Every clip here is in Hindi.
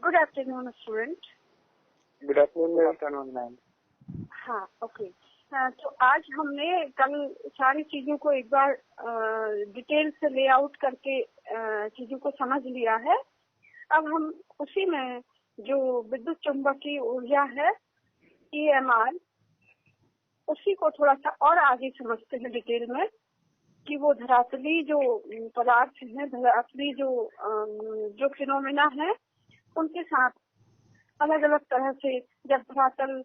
Good afternoon student. Good afternoon ma'am. हाँ, ओके। तो आज हमने कल सारी चीजों को एक बार डिटेल से लेआउट करके चीजों को समझ लिया है। अब हम उसी में जो विद्युत चुंबकीय ऊर्जा है EMR, उसी को थोड़ा सा और आगे समझते हैं डिटेल में कि वो धरातली जो पदार्थ है, धरातली जो फिनोमेना है, उनके साथ अलग अलग तरह से जब धरातल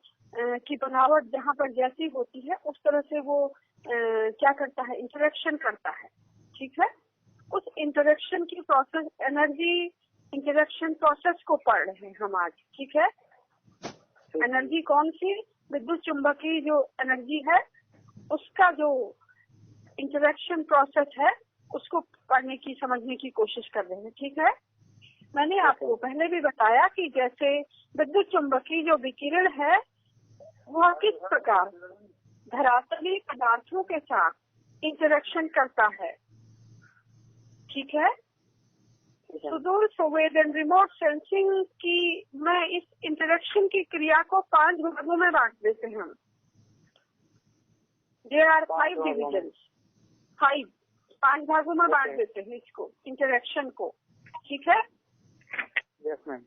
की बनावट जहाँ पर जैसी होती है उस तरह से वो क्या करता है, इंटरेक्शन करता है। ठीक है, उस इंटरेक्शन की प्रोसेस, एनर्जी इंटरेक्शन प्रोसेस को पढ़ रहे हैं हम आज। ठीक है, एनर्जी कौन सी, विद्युत चुंबकीय जो एनर्जी है उसका जो इंटरेक्शन प्रोसेस है उसको पढ़ने की, समझने की कोशिश कर रहे हैं। ठीक है, मैंने आपको पहले भी बताया कि जैसे विद्युत चुंबकीय जो विकिरण है वह किस प्रकार धरातलीय पदार्थों के साथ इंटरेक्शन करता है। ठीक है, सुदूर संवेदन रिमोट सेंसिंग की मैं इस इंटरेक्शन की क्रिया को 5 भागों में बांट देते हैं हम। देयर आर 5 डिविजन, 5 भागों में बांट देते हैं इसको, इंटरेक्शन को। ठीक है, यस मैम।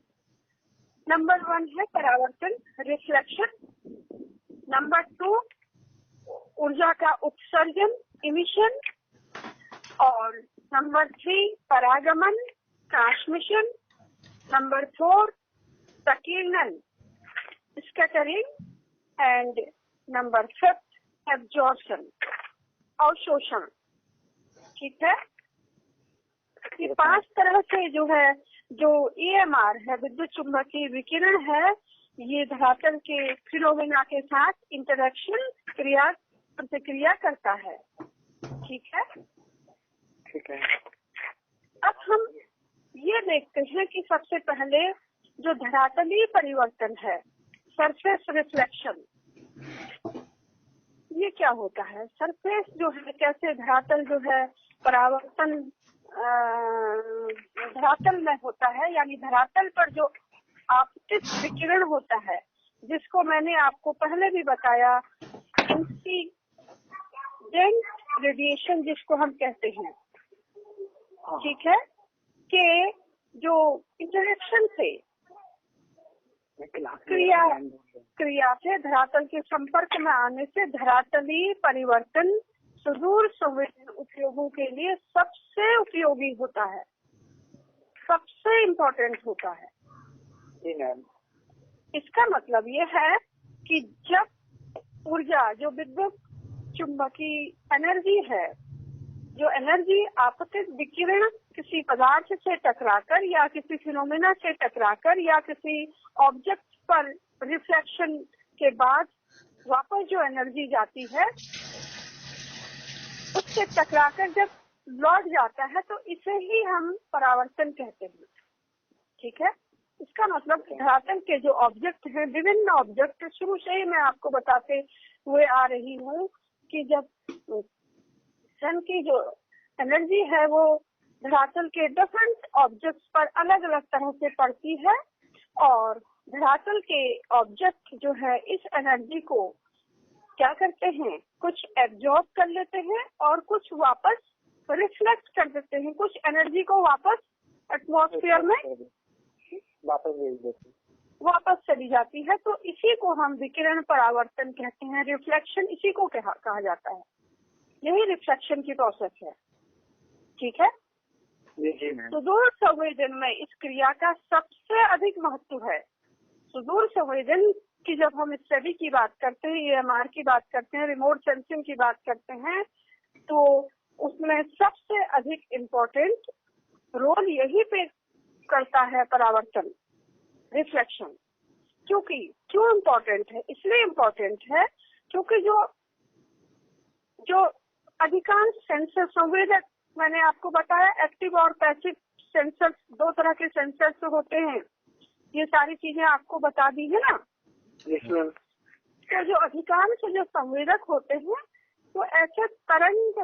नंबर 1 है परावर्तन, रिफ्लेक्शन। नंबर 2 ऊर्जा का उत्सर्जन, इमिशन। और नंबर 3 परागमन, ट्रांसमिशन। नंबर 4 प्रकीर्णन, स्कैटरिंग। एंड नंबर 5 एब्जॉर्प्शन, अवशोषण। ठीक है, ये 5 तरह से जो है, जो EMR है, विद्युत चुंबकीय विकिरण है, ये धरातल के फिनोमेना के साथ इंटरेक्शन प्रतिक्रिया करता है। ठीक है, ठीक है। अब हम ये देखते हैं कि सबसे पहले जो धरातलीय परिवर्तन है, सरफेस रिफ्लेक्शन, ये क्या होता है। सरफेस जो है, कैसे धरातल जो है परावर्तन धरातल में होता है, यानी धरातल पर जो आपतित विकिरण होता है, जिसको मैंने आपको पहले भी बताया, इंसिडेंट रेडिएशन जिसको हम कहते हैं। ठीक है, कि जो इंटरेक्शन से क्रिया से धरातल के संपर्क में आने से धरातलीय परिवर्तन सुदूर संवेदन उपयोगों के लिए सबसे उपयोगी होता है, सबसे इम्पोर्टेंट होता है। जी मैम। इसका मतलब ये है कि जब ऊर्जा, जो विद्युत चुंबकीय एनर्जी है, जो एनर्जी आपतित विकिरण किसी पदार्थ से टकराकर या किसी फिनोमेना से टकराकर या किसी ऑब्जेक्ट पर रिफ्लेक्शन के बाद वापस जो एनर्जी जाती है उससे टकराकर जब लौट जाता है तो इसे ही हम परावर्तन कहते हैं। ठीक है, इसका मतलब धरातल के जो ऑब्जेक्ट हैं, विभिन्न ऑब्जेक्ट, शुरू से ही मैं आपको बताते हुए आ रही हूँ कि जब सन की जो एनर्जी है वो धरातल के डिफरेंट ऑब्जेक्ट्स पर अलग अलग तरह से पड़ती है, और धरातल के ऑब्जेक्ट जो है इस एनर्जी को क्या करते हैं, कुछ एब्जॉर्ब कर लेते हैं और कुछ वापस रिफ्लेक्ट कर देते हैं, कुछ एनर्जी को वापस एटमॉस्फेयर में वापस भेज देते हैं, वापस चली जाती है। तो इसी को हम विकिरण परावर्तन कहते हैं, रिफ्लेक्शन इसी को कहा जाता है। यही रिफ्लेक्शन की प्रोसेस है। ठीक है, सुदूर संवेदन में इस क्रिया का सबसे अधिक महत्व है। सुदूर संवेदन की जब हम स्टडी की बात करते हैं, EMR की बात करते हैं, रिमोट सेंसिंग की बात करते हैं, तो उसमें सबसे अधिक इम्पोर्टेंट रोल यही पे करता है परावर्तन, रिफ्लेक्शन। क्यों इम्पोर्टेंट है, इसलिए इम्पोर्टेंट है क्योंकि जो अधिकांश सेंसर, संवेदक, मैंने आपको बताया एक्टिव और पैसिव सेंसर्स, 2 तरह के सेंसर्स होते हैं, ये सारी चीजें आपको बता दी है ना। तो जो अधिकांश जो संवेदक होते हैं वो ऐसे तरंग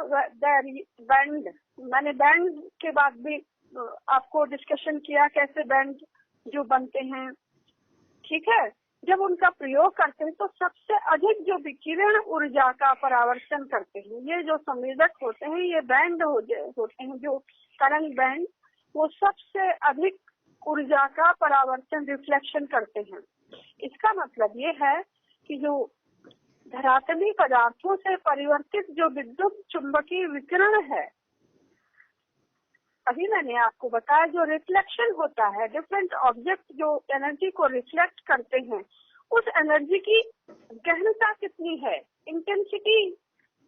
बैंड, मैंने बैंड के बाद भी आपको डिस्कशन किया कैसे बैंड जो बनते हैं, ठीक है, जब उनका प्रयोग करते हैं तो सबसे अधिक जो विकिरण ऊर्जा का परावर्तन करते हैं, ये जो संवेदक होते हैं, ये बैंड होते हैं, जो तरंग बैंड, वो सबसे अधिक ऊर्जा का परावर्तन रिफ्लेक्शन करते हैं। इसका मतलब ये है कि जो धरातली पदार्थों से परिवर्तित जो विद्युत चुंबकीय विकिरण है, अभी मैंने आपको बताया, जो रिफ्लेक्शन होता है, डिफरेंट ऑब्जेक्ट जो एनर्जी को रिफ्लेक्ट करते हैं, उस एनर्जी की गहनता कितनी है, इंटेंसिटी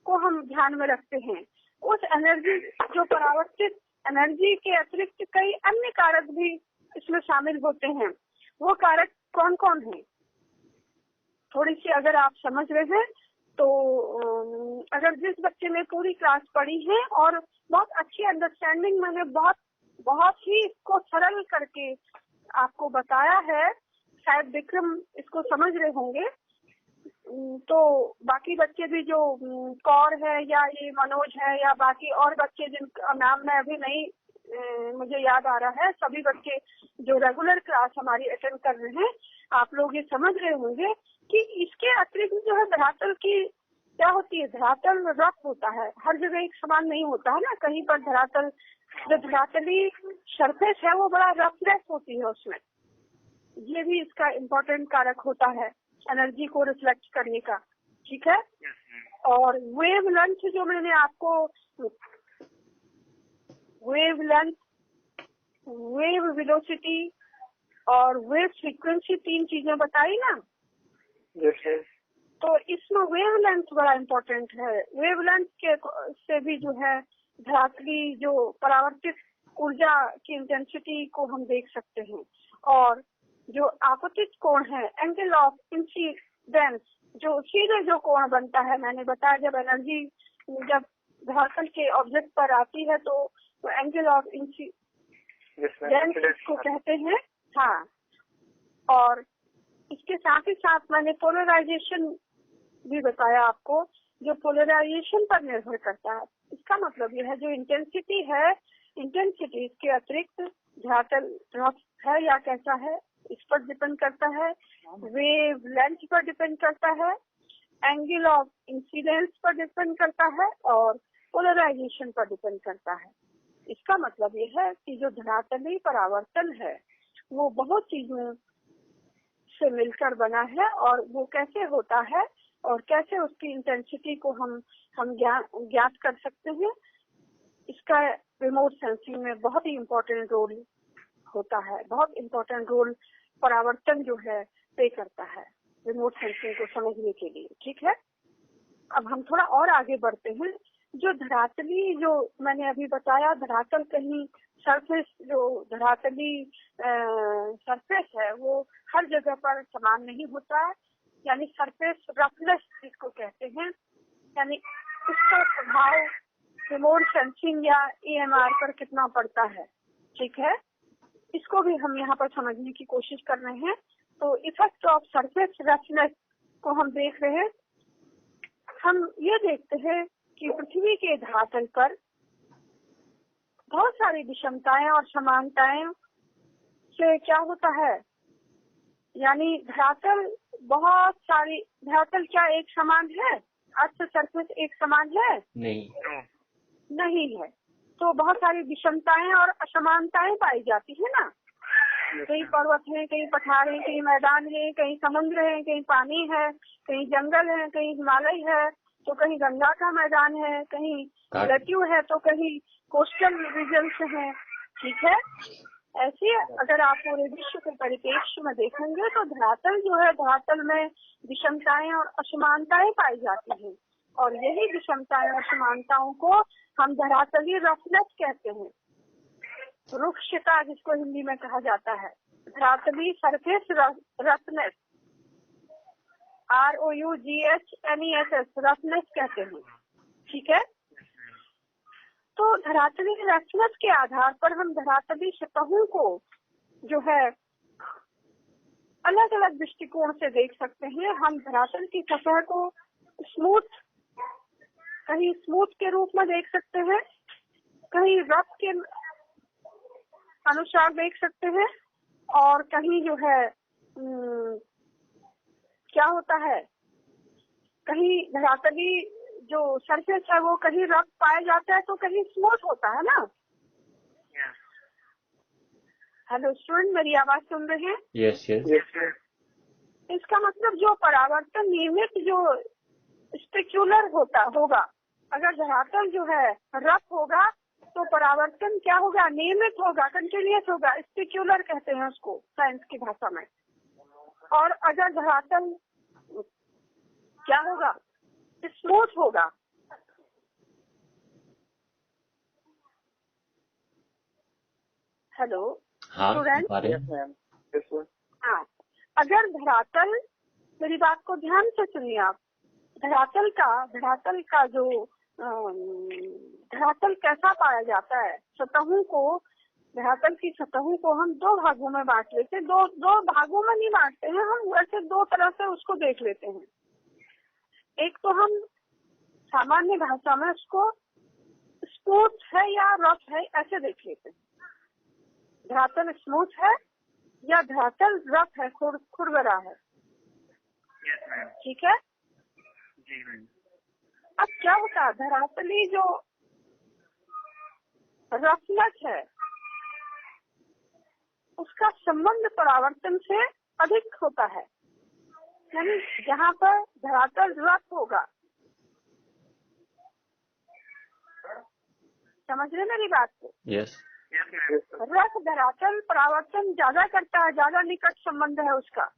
को हम ध्यान में रखते हैं। उस एनर्जी जो परावर्तित एनर्जी के अतिरिक्त कई अन्य कारक भी इसमें शामिल होते हैं। वो कारक कौन कौन है, थोड़ी सी अगर आप समझ रहे हैं तो अगर जिस बच्चे ने पूरी क्लास पढ़ी है और बहुत अच्छी अंडरस्टैंडिंग, मैंने बहुत ही इसको सरल करके आपको बताया है, शायद विक्रम इसको समझ रहे होंगे, तो बाकी बच्चे भी जो कौर है या ये मनोज है या बाकी और बच्चे जिनका नाम मैं अभी नहीं मुझे याद आ रहा है, सभी बच्चे जो रेगुलर क्लास हमारी अटेंड कर रहे हैं, आप लोग ये समझ रहे होंगे कि इसके अतिरिक्त जो है धरातल की क्या होती है, धरातल रफ होता है, हर जगह एक समान नहीं होता है ना, कहीं पर धरातल जो धरातली सरफेस है वो बड़ा रफनेस होती है उसमें, ये भी इसका इम्पोर्टेंट कारक होता है एनर्जी को रिफ्लेक्ट करने का, ठीक है। और वेव लेंथ जो मैंने आपको वेव लेंथ, वेव वेलोसिटी और वेव फ्रीक्वेंसी 3 चीजें बताई ना, तो इसमें वेव लेंथ बड़ा इम्पोर्टेंट है। वेव लेंथ के से भी जो है धरातली जो परावर्तित ऊर्जा की इंटेंसिटी को हम देख सकते हैं। और जो आपतित कोण है, एंगल ऑफ इंसिडेंस, जो सीधे जो कोण बनता है, मैंने बताया जब एनर्जी जब धरातल के ऑब्जेक्ट पर आती है तो एंगल ऑफ इंसिडेंस इसको कहते हैं। हाँ, और इसके साथ ही साथ मैंने पोलराइजेशन भी बताया आपको, जो पोलराइजेशन पर निर्भर करता है। इसका मतलब यह है जो इंटेंसिटी है, इंटेंसिटी इसके अतिरिक्त धरातल रफ है या कैसा है इस पर डिपेंड करता है, वेव लेंथ पर डिपेंड करता है, एंगल ऑफ इंसिडेंस पर डिपेंड करता है और पोलराइजेशन पर डिपेंड करता है। इसका मतलब यह है कि जो धरातली परावर्तन है वो बहुत चीजों से मिलकर बना है, और वो कैसे होता है और कैसे उसकी इंटेंसिटी को हम ज्ञात कर सकते हैं, इसका रिमोट सेंसिंग में बहुत ही इम्पोर्टेंट रोल होता है। बहुत इम्पोर्टेंट रोल परावर्तन जो है प्ले करता है रिमोट सेंसिंग को समझने के लिए, ठीक है। अब हम थोड़ा और आगे बढ़ते हैं। जो धरातली, जो मैंने अभी बताया, धरातल कहीं सरफेस, जो धरातली सरफेस है वो हर जगह पर समान नहीं होता है, यानी सरफेस रफनेस जिसको कहते हैं, यानी उसका प्रभाव रिमोट सेंसिंग या EMR पर कितना पड़ता है, ठीक है। इसको भी हम यहाँ पर समझने की कोशिश कर रहे हैं। तो इफेक्ट ऑफ सरफेस रफनेस को हम देख रहे हैं। हम ये देखते हैं कि पृथ्वी के धरातल पर बहुत सारी विषमताएं और समानताएं से क्या होता है, यानी धरातल बहुत सारी, धरातल क्या एक समान है, अर्थ सरफेस एक समान है? नहीं है। तो बहुत सारी विषमताएं और असमानताएं पाई जाती है ना, कहीं पर्वत है, कहीं पठार है, कहीं मैदान है, कहीं समुद्र है, कहीं पानी है, कहीं जंगल है, कहीं हिमालय है, तो कहीं गंगा का मैदान है, कहीं प्लेट्यू है, तो कहीं कोस्टल रीजन्स है, ठीक है। ऐसे अगर आप पूरे विश्व के परिप्रेक्ष्य में देखेंगे तो धरातल जो है, धरातल में विषमताएं और असमानताएं पाई जाती हैं, और यही विषमताएं और असमानताओं को हम धरातलीय रफनेस कहते हैं, रुक्षता जिसको हिंदी में कहा जाता है, धरातली सरफेस रफनेस, ROUGHNESS रफनेस कहते हैं, ठीक है। तो धरातली रफनेस के आधार पर हम धरातली सतहों को जो है अलग अलग दृष्टिकोण से देख सकते हैं। हम धरातल की सतह को स्मूथ, कहीं स्मूथ के रूप में देख सकते हैं, कहीं रफ के अनुसार देख सकते हैं, और कहीं जो है क्या होता है, कहीं धरातली जो सरफेस है वो कहीं रफ पाया जाता है तो कहीं स्मूथ होता है ना। हेलो स्टूडेंट, मेरी आवाज सुन रहे हैं? Yes yes. इसका मतलब जो परावर्तन नियमित जो स्पेक्युलर होगा, अगर धरातल जो है रफ होगा तो परावर्तन क्या होगा, नियमित होगा, कंटिन्यूअस होगा, स्पेक्युलर कहते हैं उसको साइंस की भाषा में। और अगर धरातल क्या होगा, स्मूथ होगा। Hello student. हाँ, अगर धरातल, मेरी बात को ध्यान से सुनिए आप, धरातल का जो धरातल कैसा पाया जाता है, सतहों को, धरातल की सतहों को हम दो भागों में बांट लेते हैं। दो भागों में नहीं बांटते हैं हम, वैसे दो तरह से उसको देख लेते हैं। एक तो हम सामान्य भाषा में उसको स्मूथ है या रफ है ऐसे देख लेते हैं, धरातल स्मूथ है या धरातल रफ है, खुरदरा है। ठीक है जी मैम। अब क्या होता है, धरातली जो रफनेस है उसका संबंध परावर्तन से अधिक होता है। यानी जहाँ पर धरातल रफ होगा, समझ रहे मेरी बात को? यस। रफ धरातल परावर्तन ज्यादा करता है, ज्यादा निकट संबंध है उसका।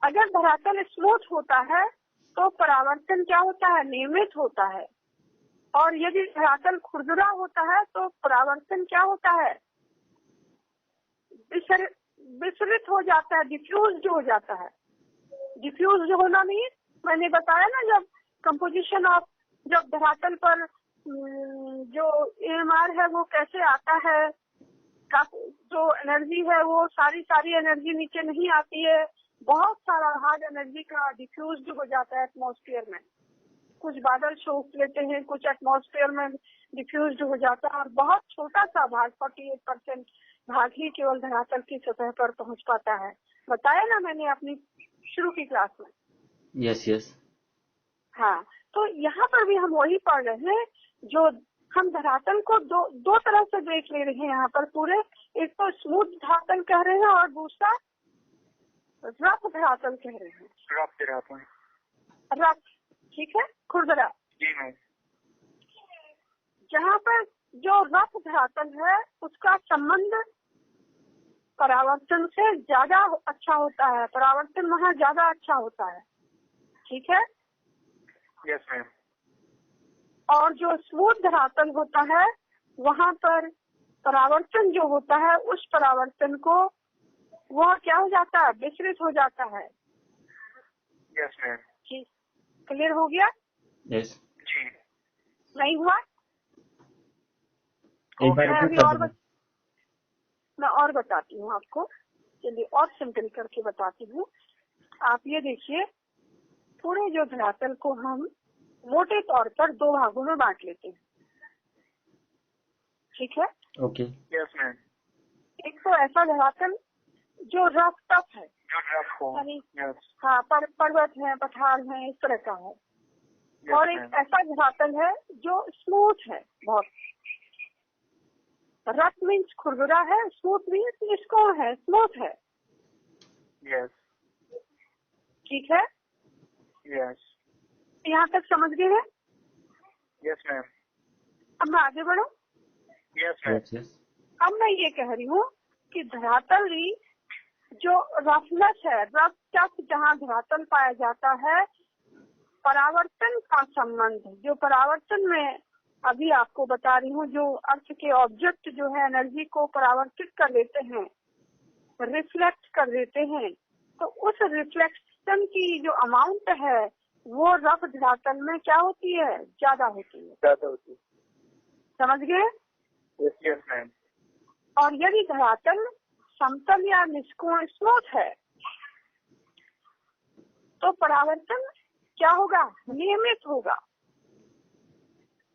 अगर धरातल स्मूथ होता है तो परावर्तन क्या होता है, नियमित होता है। और यदि धरातल खुरदुरा होता है तो परावर्तन क्या होता है, विसरित हो जाता है, डिफ्यूज हो जाता है। डिफ्यूज होना नहीं, मैंने बताया ना, जब कंपोजिशन ऑफ, जब धरातल पर जो EMR है वो कैसे आता है, जो एनर्जी है वो सारी एनर्जी नीचे नहीं आती है, बहुत सारा भाग एनर्जी का डिफ्यूज हो जाता है एटमॉस्फेयर में। कुछ बादल सोख लेते हैं, कुछ एटमॉस्फेयर में डिफ्यूज हो जाता है, और बहुत छोटा सा भाग 48% भाग ही केवल धरातल की सतह पर पहुंच पाता है। बताया ना मैंने अपनी शुरू की क्लास में। Yes yes. हाँ, तो यहाँ पर भी हम वही पढ़ रहे हैं, जो हम धरातल को दो तरह से देख ले रहे हैं यहाँ पर पूरे। एक तो स्मूथ धरातल कह रहे हैं और दूसरा रफ धरातल कह रहे हैं। रफ, ठीक है, खुरदरा। जी मैम। जहाँ पर जो रफ धरातल है उसका संबंध परावर्तन से ज्यादा अच्छा होता है, परावर्तन वहाँ ज्यादा अच्छा होता है। ठीक है। Yes ma'am. और जो स्मूथ धरातल होता है वहाँ पर परावर्तन जो होता है, उस परावर्तन को वह क्या हो जाता है, विचलित हो जाता है। Yes ma'am. ठीक, क्लियर हो गया? यस। जी। नहीं हुआ? मैं और बताती हूँ आपको, चलिए और सिंपल करके बताती हूँ। आप ये देखिए, पूरे जो धरातल को हम मोटे तौर पर दो भागों में बांट लेते हैं। ठीक है। ओके। Yes ma'am. एक तो ऐसा धरातल जो रफ टफ है, जो रफ हो। यस। हाँ, पर्वत है, पठार है, इस तरह का है। और एक ऐसा धरातल है जो स्मूथ है बहुत। रफ मीन्स खुरदुरा है, स्मूथ मीन्स निष्कोण है, स्मूथ है। यस। ठीक है। यस। यहाँ तक समझ गए हैं? Yes ma'am. अब मैं आगे बढ़ूं? Yes ma'am. अब मैं ये कह रही हूँ कि धरातल जो रफनेस है, रफ टफ जहाँ धरातल पाया जाता है, परावर्तन का संबंध, जो परावर्तन में अभी आपको बता रही हूँ, जो अर्थ के ऑब्जेक्ट जो है एनर्जी को परावर्तित कर देते हैं, रिफ्लेक्ट कर देते हैं, तो उस रिफ्लेक्शन की जो अमाउंट है वो रफ धरातल में क्या होती है, ज्यादा होती है। समझ गए? Yes ma'am. और यदि धरातल समतल या निष्कोण स्मूथ है तो परावर्तन क्या होगा, नियमित होगा।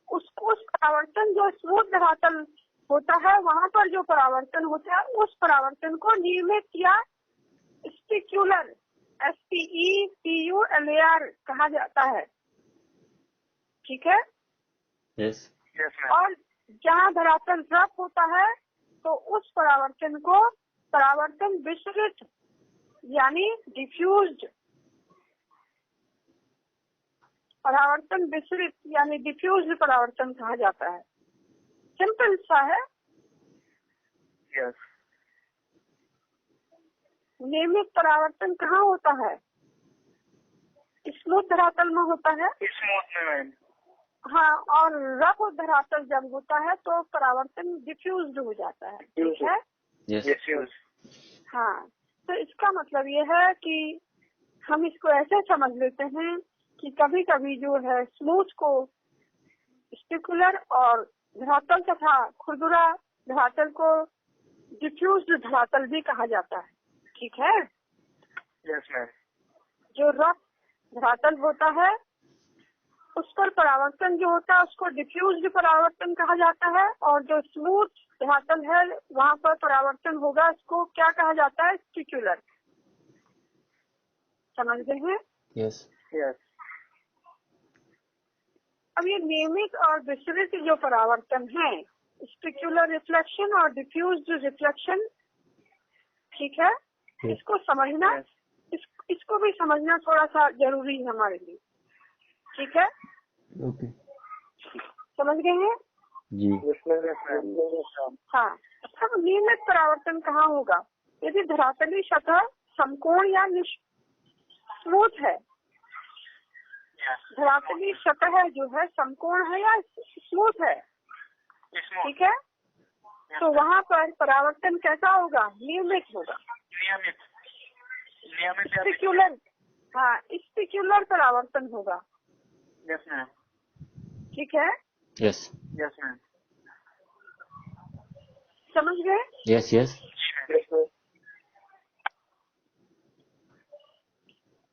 उस परावर्तन जो स्मूथ धरातल होता है वहाँ पर जो परावर्तन होता है उस परावर्तन को नियमित या स्पेक्युलर SPECULAR कहा जाता है। ठीक है। Yes. Yes, ma'am. और जहाँ धरातल रफ होता है तो उस परावर्तन को परावर्तन विसरित यानी डिफ्यूज्ड, परावर्तन विसरित यानी डिफ्यूज्ड परावर्तन कहा जाता है। सिंपल सा है। Yes. नियमित परावर्तन कहाँ होता है? स्मूथ धरातल में होता है। स्मूथ में मैम। हाँ, और रफ धरातल जब होता है तो परावर्तन डिफ्यूज्ड हो जाता है। ठीक है। Yes. Yes. हाँ, तो इसका मतलब ये है कि हम इसको ऐसे समझ लेते हैं कि कभी कभी जो है स्मूथ को स्पेक्युलर और धरातल तथा खुरदुरा धरातल को डिफ्यूज्ड धरातल भी कहा जाता है। ठीक है। Yes, ma'am. जो रफ धरातल होता है उस पर परावर्तन जो होता है उसको डिफ्यूज्ड परावर्तन कहा जाता है, और जो स्मूथ धरातल है वहाँ पर परावर्तन होगा उसको क्या कहा जाता है? स्पेक्युलर। समझ गए हैं? Yes. Yes. अब ये नियमित और विसरित जो परावर्तन है, स्पेक्युलर रिफ्लेक्शन और डिफ्यूज्ड रिफ्लेक्शन, ठीक है, इसको समझना, इसको भी समझना थोड़ा सा जरूरी है हमारे लिए। ठीक है। Okay. समझ गए हैं? जी। हाँ। अब नियमित परावर्तन कहाँ होगा? यदि धरातली सतह समकोण या स्मूथ है, धरातली सतह जो है समकोण है या स्मूथ है, ठीक है, तो वहाँ पर परावर्तन कैसा होगा? नियमित होगा। स्पेक्युलर, हाँ, स्पेक्युलर परावर्तन होगा। Yes, ma'am. ठीक है। Yes. Yes, ma'am. समझ गए? Yes. Yes. Yes, ma'am.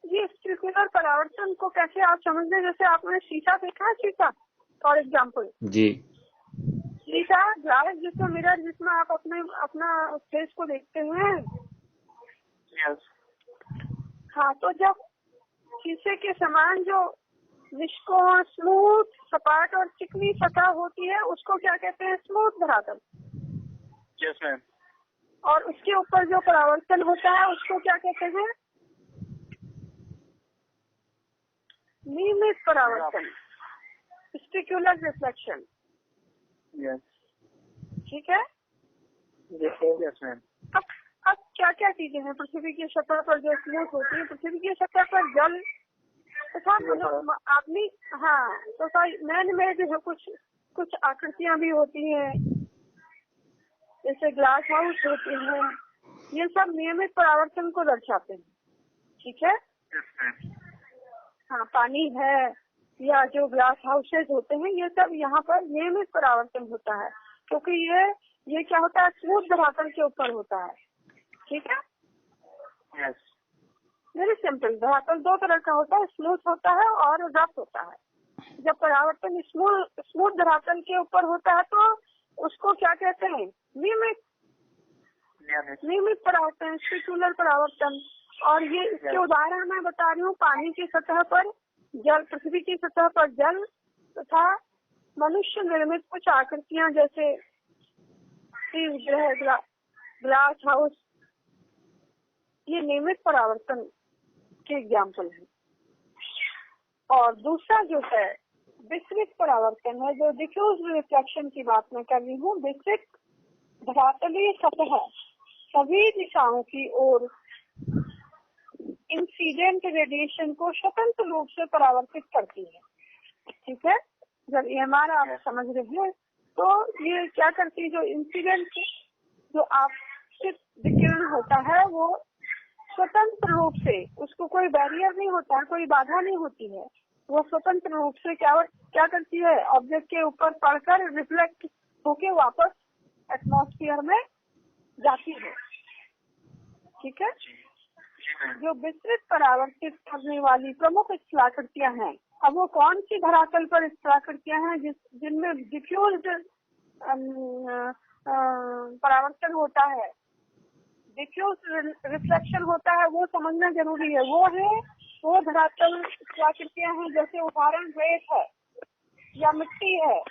ये स्पेक्युलर परावर्तन को कैसे आप समझ गए? जैसे आपने शीशा देखा है, शीशा फॉर एग्जाम्पल, जी। शीशा ग्लास जिसमें मिरर जिसमें आप अपना फेस को देखते हैं। Yes. हाँ, तो जब शीशे के समान जो निष्कोण स्मूथ सपाट और चिकनी सतह होती है उसको क्या कहते हैं? स्मूथ धरातल। Yes, ma'am. और उसके ऊपर जो परावर्तन होता है उसको क्या कहते हैं? नियमित परावर्तन, स्पेक्युलर रिफ्लेक्शन। Yes. ठीक है। Yes, ma'am. अब क्या क्या चीजें हैं पृथ्वी की सतह पर जो स्मूथ होती है? पृथ्वी की सतह पर जल तथा आदमी, हाँ, तो मैन मेड है, कुछ आकृतियां भी होती हैं, जैसे ग्लास हाउस होते हैं। ये सब नियमित परावर्तन को दर्शाते हैं। ठीक है। Yes, ma'am. हाँ, पानी है या जो ग्लास हाउसेज होते हैं, ये सब यहाँ पर नियमित परावर्तन होता है, क्योंकि ये क्या होता है? स्मूथ धरातल के ऊपर होता है। ठीक है। Yes. Very simple. धरातल दो तरह का होता है, स्मूथ होता है और रफ होता है। जब परावर्तन स्मूथ धरातल के ऊपर होता है तो उसको क्या कहते हैं? नियमित परावर्तन, स्पेक्युलर परावर्तन। और ये इसके उदाहरण मैं बता रही हूँ, पानी की सतह पर जल, पृथ्वी की सतह पर जल तथा मनुष्य निर्मित कुछ आकृतियां जैसे ग्रह, ग्लास हाउस, ये नियमित परावर्तन के एग्जाम्पल है। और दूसरा जो है विसरित परावर्तन है, जो डिफ्यूज रिफ्लेक्शन की बात मैं कर रही हूँ। विसरित धरातलीय सतह सभी दिशाओं की ओर इंसिडेंट रेडिएशन को स्वतंत्र रूप से परावर्तित करती है। ठीक है। जब ये हमारा आप समझ रहे हैं तो ये क्या करती है? जो इंसिडेंट, जो आपतित विकिरण होता है वो स्वतंत्र रूप से, उसको कोई बैरियर नहीं होता है, कोई बाधा नहीं होती है, वो स्वतंत्र रूप से क्या करती है? ऑब्जेक्ट के ऊपर पड़कर रिफ्लेक्ट होके वापस एटमॉस्फेयर में जाती है। ठीक है। जो विस्तृत परावर्तित करने वाली प्रमुख स्थलाकृतियां हैं, अब वो कौन सी धरातल पर स्थलाकृतियां हैं जिनमें डिफ्यूज्ड परावर्तन होता है, डिफ्यूज रिफ्लेक्शन होता है, वो समझना जरूरी है। वो धरातल की आकृतियां हैं, जैसे उदाहरण रेत है या मिट्टी है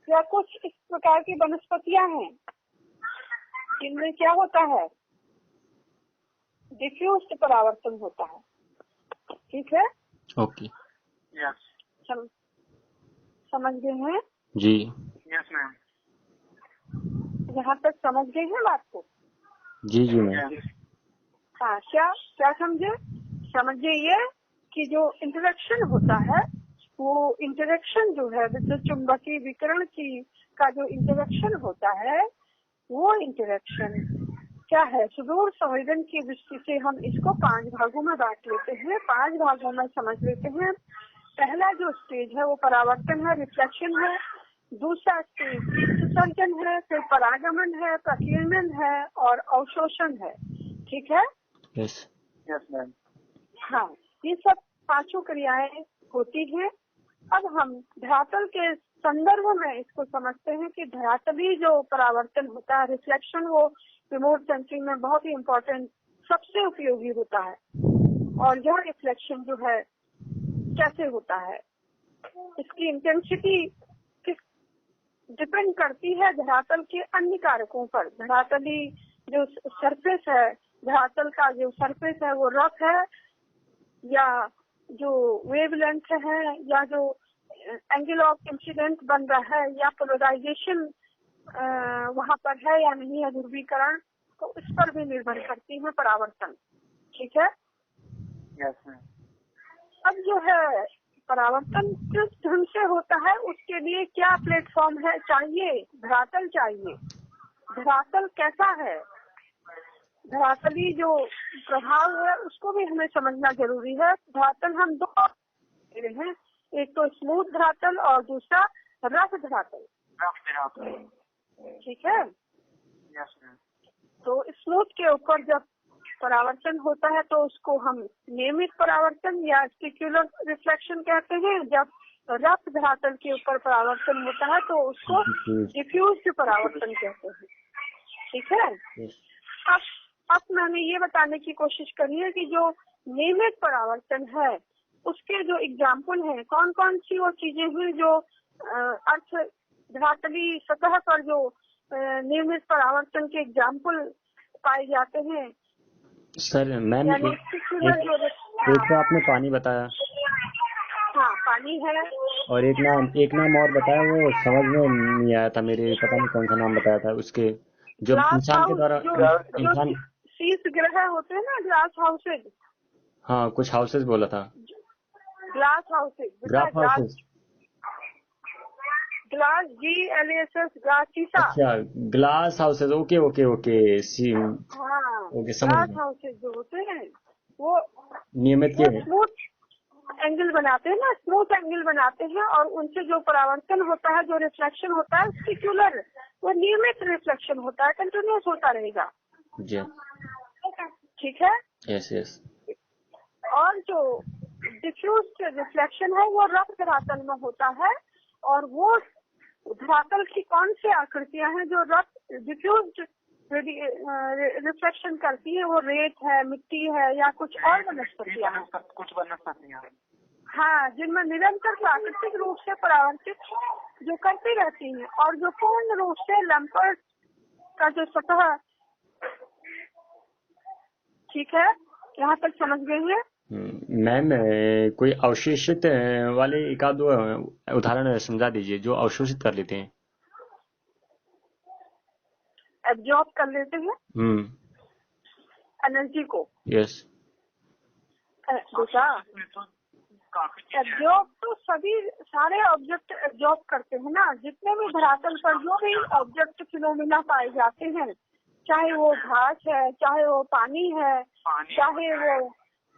या कुछ इस प्रकार की वनस्पतियां हैं जिनमें क्या होता है, डिफ्यूज परावर्तन होता है। ठीक है, ओके, यस, समझ गए हैं जी, यस मैम, यहाँ तक समझ गए हैं बात को? जी जी मैम, हाँ, क्या समझे ये कि जो इंटरेक्शन होता है, वो इंटरेक्शन जो है विद्युत चुंबकीय विकिरण की का जो इंटरेक्शन होता है, वो इंटरेक्शन क्या है, सुदूर संवेदन की दृष्टि से हम इसको 5 भागों में बांट लेते हैं, 5 भागों में समझ लेते हैं। पहला जो स्टेज है वो परावर्तन है, रिफ्लेक्शन है। दूसरा स्टेज उत्सर्जन है, फिर परागमन है, प्रकीर्णन है और अवशोषण है। ठीक है, यस, यस मैम, हाँ, ये सब 5 क्रियाएं होती हैं। अब हम धरातल के संदर्भ में इसको समझते हैं कि धरातली जो परावर्तन होता है, रिफ्लेक्शन, वो रिमोट सेंसिंग में बहुत ही इम्पोर्टेंट, सबसे उपयोगी होता है। और यह रिफ्लेक्शन जो है कैसे होता है, इसकी इंटेंसिटी डिपेंड करती है धरातल के अन्य कारकों पर। धरातली जो सरफेस है, धरातल का जो सरफेस है वो रफ है, या जो वेवलेंथ है, या जो एंगल ऑफ इंसिडेंट बन रहा है, या पोलराइजेशन वहाँ पर है या नहीं है, ध्रुवीकरण, तो इस पर भी निर्भर करती है परावर्तन। ठीक है, यस मैम, अब जो है परावर्तन किस ढंग से होता है, उसके लिए क्या प्लेटफॉर्म है चाहिए, धरातल चाहिए। धरातल कैसा है, धरातली जो प्रभाव है उसको भी हमें समझना जरूरी है। धरातल हम 2 हैं, एक तो स्मूथ धरातल और दूसरा रफ धरातल। ठीक है, यस मैम, तो स्मूथ के ऊपर जब परावर्तन होता है तो उसको हम नियमित परावर्तन या स्पेक्युलर रिफ्लेक्शन कहते हैं। जब रफ धरातल के ऊपर परावर्तन होता है तो उसको डिफ्यूज परावर्तन कहते हैं। ठीक है, अब मैंने ये बताने की कोशिश करी है कि जो नियमित परावर्तन है उसके जो एग्जाम्पल हैं, कौन कौन सी वो चीजें हैं जो अर्थ धरातली सतह पर जो नियमित परावर्तन के एग्जाम्पल पाए जाते हैं। सर मैम, एक तो आपने पानी बताया, हाँ, पानी है, और एक नाम और बताया, वो समझ में नहीं आया था मेरे, पता नहीं कौन सा नाम बताया था उसके, जो इंसान के द्वारा इंसान शीश ग्रह होते हैं ना, ग्लास हाउसेज। हाँ, कुछ हाउसेज बोला था, glass houses, glass GLASS, glass शीशा। अच्छा, glass houses, okay okay okay, हाँ, ओके, समझ ग्लास गया। हाउसेज जो होते हैं वो नियमित के स्मूथ एंगल बनाते हैं ना, स्मूथ एंगल बनाते हैं, और उनसे जो परावर्तन होता है, जो रिफ्लेक्शन होता है, स्पेक्युलर, वो नियमित रिफ्लेक्शन होता है, कंटिन्यूस होता रहेगा। जी, ठीक है, यस यस, और जो डिफ्यूज रिफ्लेक्शन है वो रफ धरातल में होता है, और वो धरातल की कौन सी आकृतियां हैं जो रफ डिफ्यूज रिफ्लेक्शन करती है, वो रेत है, मिट्टी है, या कुछ और वनस्पतियां हैं, कुछ वनस्पतियां, हाँ, जिनमें निरंतर प्राकृतिक रूप से परावर्तित जो करती रहती हैं, और जो पूर्ण रूप से लैम्पर्ट का जो सतह। ठीक है, यहाँ तक समझ गए हैं? मैम, कोई अवशोषित वाले एक आध दो उदाहरण समझा दीजिए जो अवशोषित कर लेते हैं, एब्जॉर्ब कर लेते हैं एनर्जी को। यस, बेटा, एब्जॉर्ब तो सभी सारे ऑब्जेक्ट एब्जॉर्ब करते हैं ना, जितने भी धरातल पर जो भी ऑब्जेक्ट फिनोमिना पाए जाते हैं, चाहे वो घास है, चाहे वो पानी है,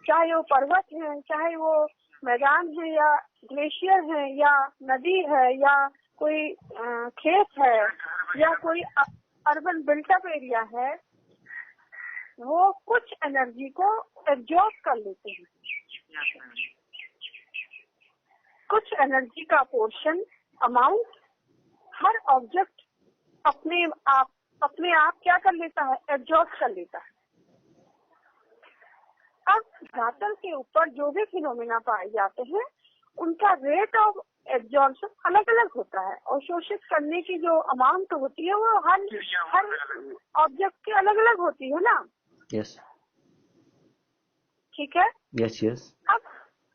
चाहे वो पर्वत है, चाहे वो मैदान है, या ग्लेशियर है, या नदी है, या कोई खेत है, या कोई अर्बन बिल्टअप एरिया है, वो कुछ एनर्जी को एब्जॉर्ब कर लेते हैं। कुछ एनर्जी का पोर्शन, अमाउंट, हर ऑब्जेक्ट अपने आप क्या कर लेता है, एब्जॉर्ब कर लेता है। अब धरातल के ऊपर जो भी फिनोमेना पाए जाते हैं उनका रेट ऑफ एब्जॉर्प्शन अलग अलग होता है, और शोषित करने की जो अमाउंट होती है वो हर ऑब्जेक्ट की अलग अलग होती है ना। यस, ठीक है। Yes, yes. अब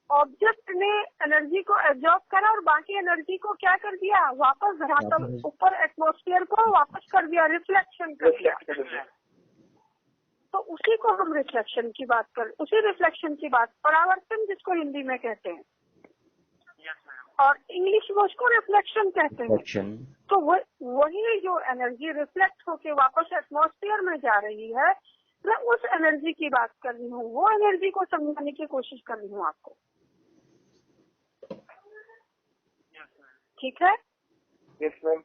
ऑब्जेक्ट ने एनर्जी को एब्जॉर्ब करा और बाकी एनर्जी को क्या कर दिया, वापस धरातल ऊपर एटमॉस्फेयर को वापस कर दिया, रिफ्लेक्शन कर दिया। तो उसी को हम रिफ्लेक्शन की बात उसी रिफ्लेक्शन की बात, परावर्तन जिसको हिंदी में कहते हैं, और इंग्लिश में उसको रिफ्लेक्शन कहते हैं। तो वही जो एनर्जी रिफ्लेक्ट होके वापस एटमॉस्फेयर में जा रही है, मैं उस एनर्जी की बात कर रही हूँ, वो एनर्जी को समझाने की कोशिश कर रही हूँ आपको। ठीक है। Yes ma'am.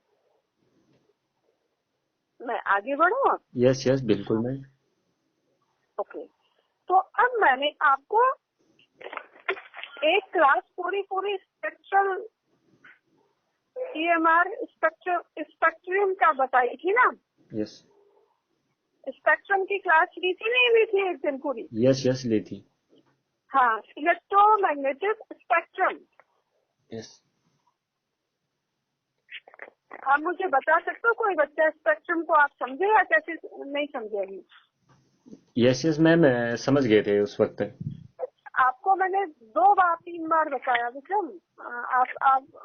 मैं आगे बढ़ूँ? यस, यस, बिल्कुल मैम। ओके। तो अब मैंने आपको एक क्लास पूरी स्पेक्ट्रल EMR स्पेक्ट्रम का बताई थी ना। यस। स्पेक्ट्रम की क्लास ली थी, नहीं ली थी एक दिन पूरी? यस, यस, ली थी। हाँ, इलेक्ट्रोमैग्नेटिक स्पेक्ट्रम। यस। आप मुझे बता सकते हो कोई बच्चा स्पेक्ट्रम को आप समझे या कैसे नहीं समझेगी? यस, यस मैम, समझ गए थे उस वक्त। आपको मैंने 2-3 बार बताया विक्रम, आप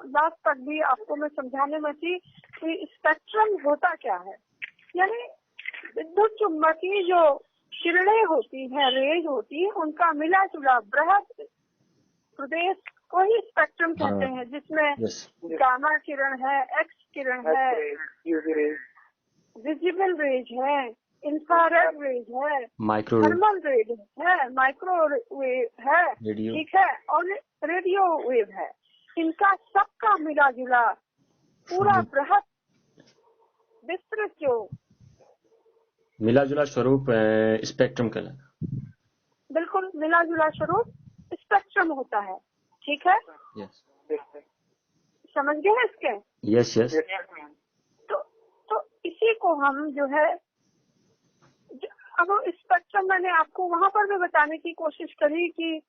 लास्ट तक भी आपको मैं समझाने में थी कि स्पेक्ट्रम होता क्या है। यानी विद्युत चुम्बकीय जो किरणें होती हैं, रेज होती है, उनका मिला जुला बृहद प्रदेश को ही स्पेक्ट्रम कहते हैं, जिसमें गामा किरण है, एक्स किरण है, विजिबल रेज है, इंफ्रारेड रेज है, थर्मल रेज है, माइक्रोवेव है, ठीक है, और रेडियो वेव है। इनका सबका मिला जुला पूरा बृहद विस्तृत जो मिला जुला स्वरूप स्पेक्ट्रम कहलाता। बिल्कुल मिला जुला स्वरूप स्पेक्ट्रम होता है। ठीक है। यस। समझ गए इसके? Yes, yes. तो इसी को हम जो है, अब स्पेक्ट्रम मैंने आपको वहां पर भी बताने की कोशिश करी कि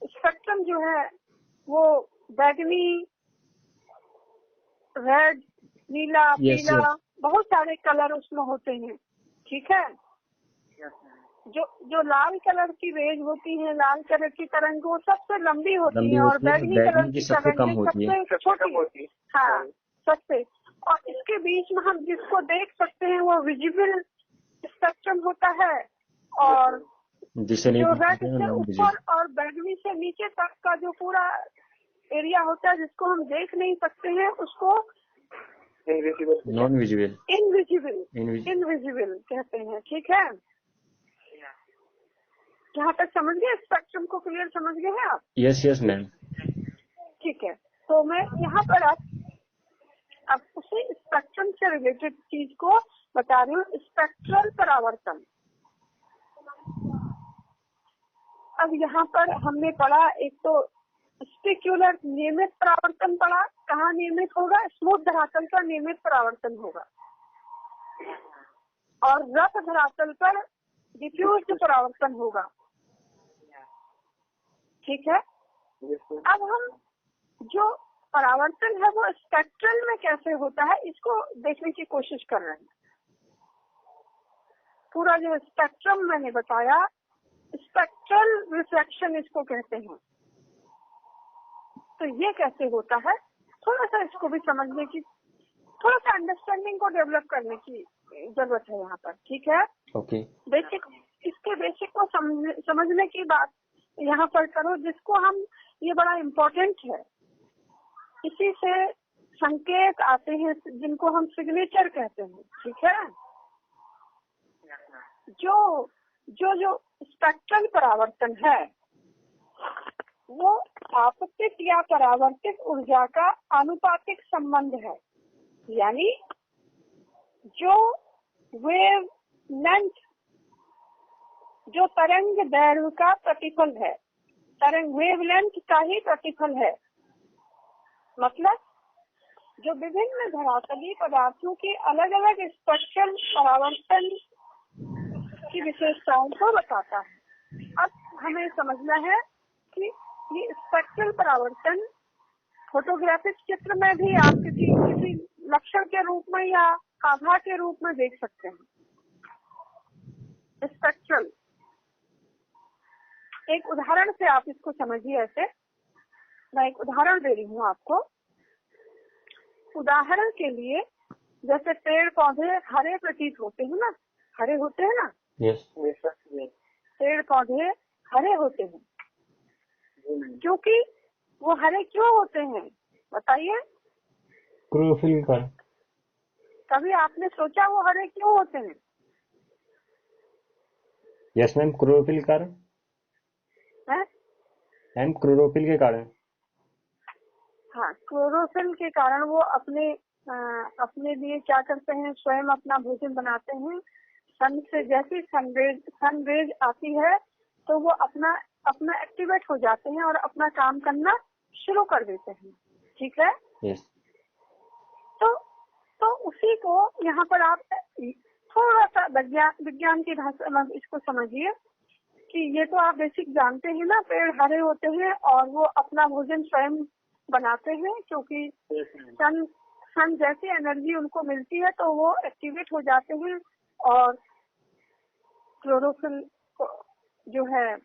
स्पेक्ट्रम जो है वो बैगनी, रेड, नीला, पीला, बहुत सारे कलर उसमें होते हैं। ठीक है। जो लाल कलर की रेज होती है, लाल कलर की तरंग वो सबसे लंबी होती है, और बैगनी कलर की तरंग सबसे छोटी होती है। हाँ, सबसे। और इसके बीच में हम जिसको देख सकते हैं वो विजिबल स्पेक्ट्रम होता है, और जो रेड से ऊपर और बैगनी से नीचे तक का जो पूरा एरिया होता है जिसको हम देख नहीं सकते हैं उसको इनविजिबल कहते हैं। ठीक है। यहाँ तक समझ गए? स्पेक्ट्रम को क्लियर समझ गए हैं आप? Yes, yes ma'am. ठीक है। तो मैं यहाँ पर अब उसी स्पेक्ट्रम से रिलेटेड चीज को बता रही हूँ, स्पेक्ट्रल परावर्तन। अब यहाँ पर हमने पढ़ा, एक तो स्पेक्युलर नियमित परावर्तन पढ़ा। कहाँ नियमित होगा? स्मूथ धरातल पर नियमित परावर्तन होगा, और रफ धरातल पर डिफ्यूज्ड परावर्तन होगा। ठीक है। अब हम जो परावर्तन है वो स्पेक्ट्रल में कैसे होता है इसको देखने की कोशिश कर रहे हैं। पूरा जो स्पेक्ट्रम मैंने बताया, स्पेक्ट्रल रिफ्लेक्शन इसको कहते हैं। तो ये कैसे होता है, थोड़ा सा इसको भी समझने की, थोड़ा सा अंडरस्टैंडिंग को डेवलप करने की जरूरत है यहाँ पर। ठीक है। ओके। इसके बेसिक को समझने की बात यहाँ पर करो, जिसको हम, ये बड़ा इम्पोर्टेंट है। इसी से संकेत आते हैं जिनको हम सिग्नेचर कहते हैं। ठीक है। जो स्पेक्ट्रल परावर्तन है वो आपतित या परावर्तित ऊर्जा का आनुपातिक संबंध है। यानी जो वेव लेंथ, जो तरंग दैर्घ्य का प्रतिफल है, तरंग वेव लेंथ का ही प्रतिफल है। मतलब जो विभिन्न धरातलीय पदार्थों के अलग अलग स्पेक्ट्रल परावर्तन की विशेषताओं को बताता है। अब हमें समझना है कि ये स्पेक्ट्रल परावर्तन फोटोग्राफिक चित्र में भी आप किसी लक्षण के रूप में या आभा के रूप में देख सकते हैं। स्पेक्ट्रल, एक उदाहरण से आप इसको समझिए। ऐसे मैं एक उदाहरण दे रही हूँ आपको। उदाहरण के लिए जैसे पेड़ पौधे हरे प्रतीत होते हैं ना, हरे होते हैं ना। यस। पेड़ पौधे हरे होते हैं, क्योंकि वो हरे क्यों होते हैं बताइए? क्लोरोफिल का। कभी आपने सोचा वो हरे क्यों होते हैं? यस मैम, क्लोरोफिल के कारण। मैम क्लोरोफिल के कारण। हाँ, क्लोरोफिल के कारण वो अपने लिए क्या करते हैं, स्वयं अपना भोजन बनाते हैं। सन से जैसी सनरेज आती है तो वो अपना एक्टिवेट हो जाते हैं और अपना काम करना शुरू कर देते हैं। ठीक है। यस। तो उसी को यहाँ पर आप थोड़ा सा विज्ञान की भाषा में इसको समझिए कि ये तो आप बेसिक जानते हैं ना, पेड़ हरे होते हैं और वो अपना भोजन स्वयं बनाते हैं, क्योंकि सन जैसी एनर्जी उनको मिलती है तो वो एक्टिवेट हो जाते हैं और क्लोरोफिल जो है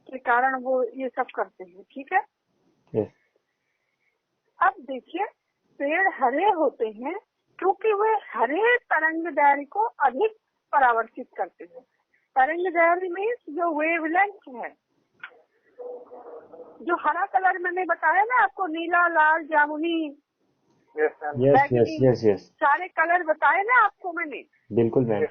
के कारण वो ये सब करते हैं। ठीक है। yes. अब देखिए, पेड़ हरे होते हैं क्योंकि वे हरे तरंग दैर्घ्य को अधिक परावर्तित करते हैं। तरंग दैर्घ्य में जो वेवलेंथ है, जो हरा कलर मैंने बताया ना आपको, नीला, लाल, जामुनी, यस, सारे कलर बताए ना आपको मैंने। बिल्कुल मैम।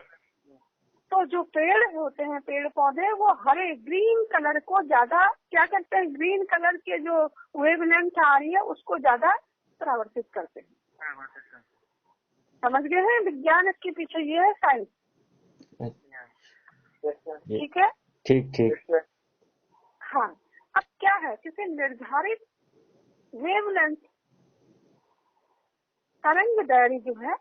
तो जो पेड़ होते हैं, पेड़ पौधे, वो हरे ग्रीन कलर को ज्यादा क्या करते हैं, ग्रीन कलर के जो वेवलेंथ आ रही है उसको ज्यादा परावर्तित करते हैं। समझ गए हैं? विज्ञान इसके पीछे ये है, साइंस। ठीक है। ठीक। हाँ, अब क्या है, किसी निर्धारित वेवलेंथ तरंग दैर्घ्य जो है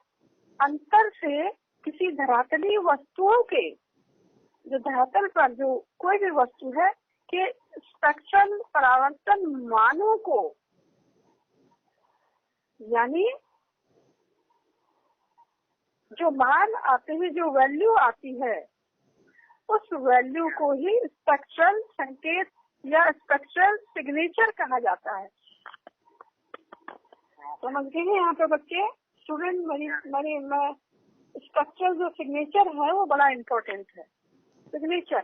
अंतर से किसी धरातलीय वस्तुओं के, जो धरातल पर जो कोई भी वस्तु है के स्पेक्ट्रल परावर्तन मानों को, यानी जो मान आते हैं, जो वैल्यू आती है, उस वैल्यू को ही स्पेक्ट्रल संकेत या स्पेक्ट्रल सिग्नेचर कहा जाता है। समझ गए हैं यहाँ पे बच्चे? स्टूडेंट, मैं स्ट्रक्चरल जो सिग्नेचर है वो बड़ा इम्पोर्टेंट है, सिग्नेचर।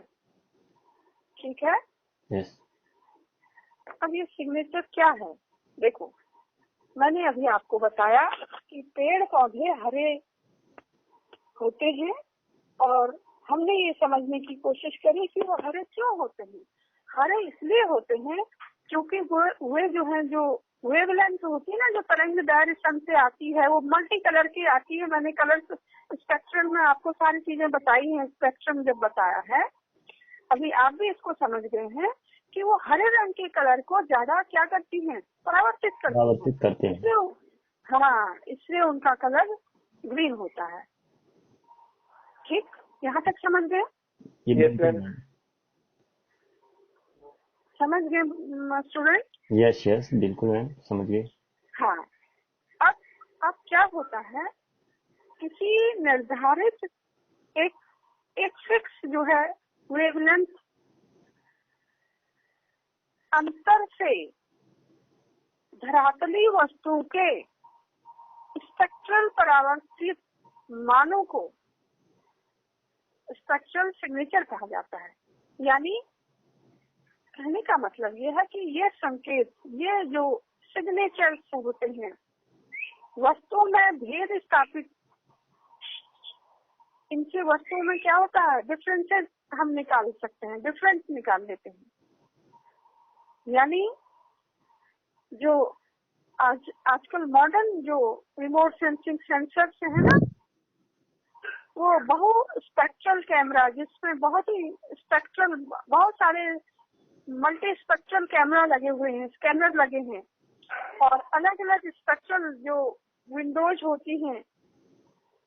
ठीक है। yes. अब ये सिग्नेचर क्या है? देखो, मैंने अभी आपको बताया कि पेड़ पौधे हरे होते हैं और हमने ये समझने की कोशिश करी कि वो हरे क्यों होते हैं। हरे इसलिए होते हैं क्योंकि वे जो है, जो वेवलेंथ होती है ना, जो तरंग दैर्घ्य सन से आती है, वो मल्टी कलर की आती है। मैंने कलर स्पेक्ट्रम में आपको सारी चीजें बताई हैं, स्पेक्ट्रम जब बताया है। अभी आप भी इसको समझ गए हैं कि वो हरे रंग के कलर को ज्यादा क्या करती हैं, परावर्तित करते हैं। हाँ, इसलिए उनका कलर ग्रीन होता है। ठीक, यहाँ तक समझ गए? समझ गए स्टूडेंट? यस, बिल्कुल मैम, समझ गए। हाँ, अब क्या होता है, किसी निर्धारित एक फिक्स जो है वेवलेंथ अंतर से धरातलीय वस्तुओं के स्पेक्ट्रल परावर्तित मानों को स्पेक्ट्रल सिग्नेचर कहा जाता है। यानी कहने का मतलब ये है कि ये संकेत, ये जो सिग्नेचर होते हैं, वस्तुओं में भेद स्थापित, इनसे वस्तुओं में क्या होता है, डिफरेंसेस हम निकाल सकते हैं, डिफरेंस निकाल लेते हैं। यानी जो आजकल मॉडर्न जो रिमोट सेंसिंग सेंसर्स है ना, वो बहु स्पेक्ट्रल कैमरा, जिसमें बहुत ही स्पेक्ट्रल, बहुत सारे मल्टी स्पेक्ट्रल कैमरा लगे हुए हैं, स्कैनर लगे हैं, और अलग अलग स्पेक्ट्रल जो विंडोज होती हैं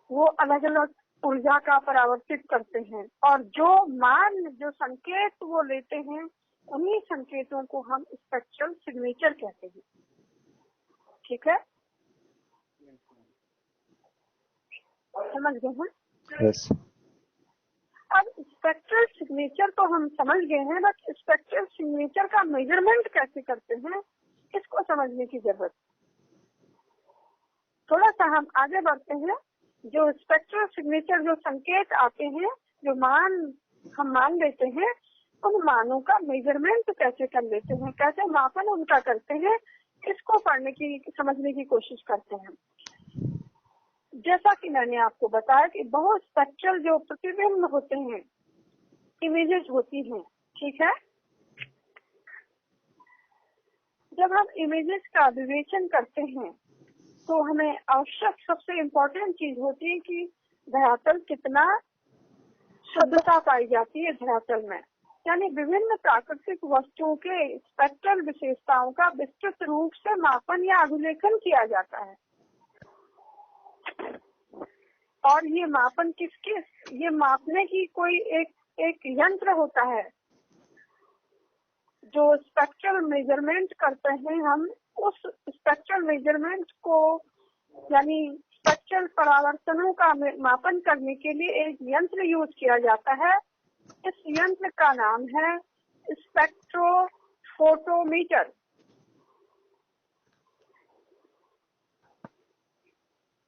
वो अलग अलग ऊर्जा का परावर्तित करते हैं, और जो संकेत वो लेते हैं उन्हीं संकेतों को हम स्पेक्ट्रल सिग्नेचर कहते हैं। ठीक है, समझ गए हैं? यस। अब स्पेक्ट्रल सिग्नेचर तो हम समझ गए हैं, बट स्पेक्ट्रल सिग्नेचर का मेजरमेंट कैसे करते हैं इसको समझने की जरूरत। थोड़ा सा हम आगे बढ़ते हैं। जो स्पेक्ट्रल सिग्नेचर, जो संकेत आते हैं, जो मान हम मान लेते हैं, उन मानों का मेजरमेंट कैसे कर लेते हैं, कैसे मापन उनका करते हैं, इसको समझने की कोशिश करते हैं। जैसा कि मैंने आपको बताया कि बहुत स्पेक्ट्रल जो प्रतिबिंब होते हैं, इमेजेस होती हैं, ठीक है। जब हम इमेजेस का विवेचन करते हैं तो हमें आवश्यक सबसे इम्पोर्टेंट चीज होती है कि धरातल कितना शुद्धता पाई जाती है धरातल में, यानी विभिन्न प्राकृतिक वस्तुओं के स्पेक्ट्रल विशेषताओं का विस्तृत रूप से मापन या अभिलेखन किया जाता है। और ये मापन ये मापने की कोई एक यंत्र होता है जो स्पेक्ट्रल मेजरमेंट करते हैं। हम उस स्पेक्ट्रल मेजरमेंट को, यानी स्पेक्ट्रल परावर्तनों का मापन करने के लिए एक यंत्र यूज किया जाता है। इस यंत्र का नाम है स्पेक्ट्रोफोटोमीटर।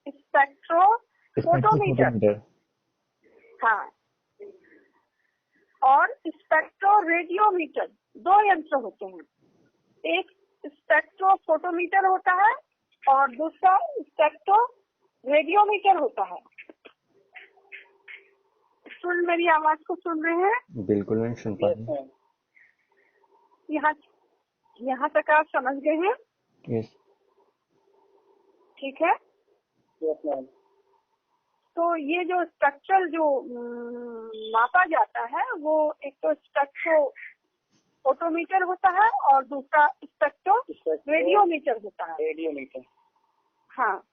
स्पेक्ट्रोफोटोमीटर, हाँ, और स्पेक्ट्रोरेडियोमीटर, दो यंत्र होते हैं। एक स्पेक्ट्रोफोटोमीटर होता है और दूसरा स्पेक्ट्रोरेडियोमीटर होता है। मेरी आवाज को सुन रहे हैं? बिल्कुल नहीं सुन पा रही। यहाँ तक आप समझ गए हैं? यस। ठीक है। तो ये जो स्पेक्ट्रल जो मापा जाता है वो एक तो स्पेक्ट्रोफोटोमीटर होता है और दूसरा स्पेक्ट्रोरेडियोमीटर होता है। रेडियोमीटर, हाँ।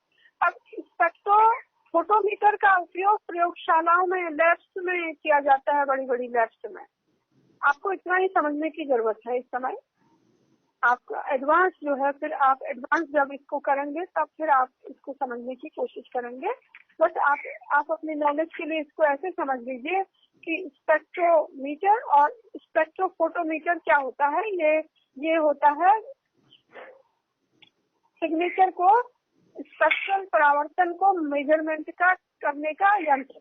अब स्पेक्ट्रोफोटोमीटर का उपयोग प्रयोगशालाओं में, लैब्स में किया जाता है, बड़ी बड़ी लैब्स में। आपको इतना ही समझने की जरूरत है इस समय। आपका एडवांस जो है, फिर आप एडवांस जब इसको करेंगे तब फिर आप इसको समझने की कोशिश करेंगे। बस आप अपनी नॉलेज के लिए इसको ऐसे समझ लीजिए कि स्पेक्ट्रोमीटर और स्पेक्ट्रोफोटोमीटर क्या होता है। ये होता है सिग्नेचर को, स्पेक्ट्रल परावर्तन को मेजरमेंट का करने का यंत्र।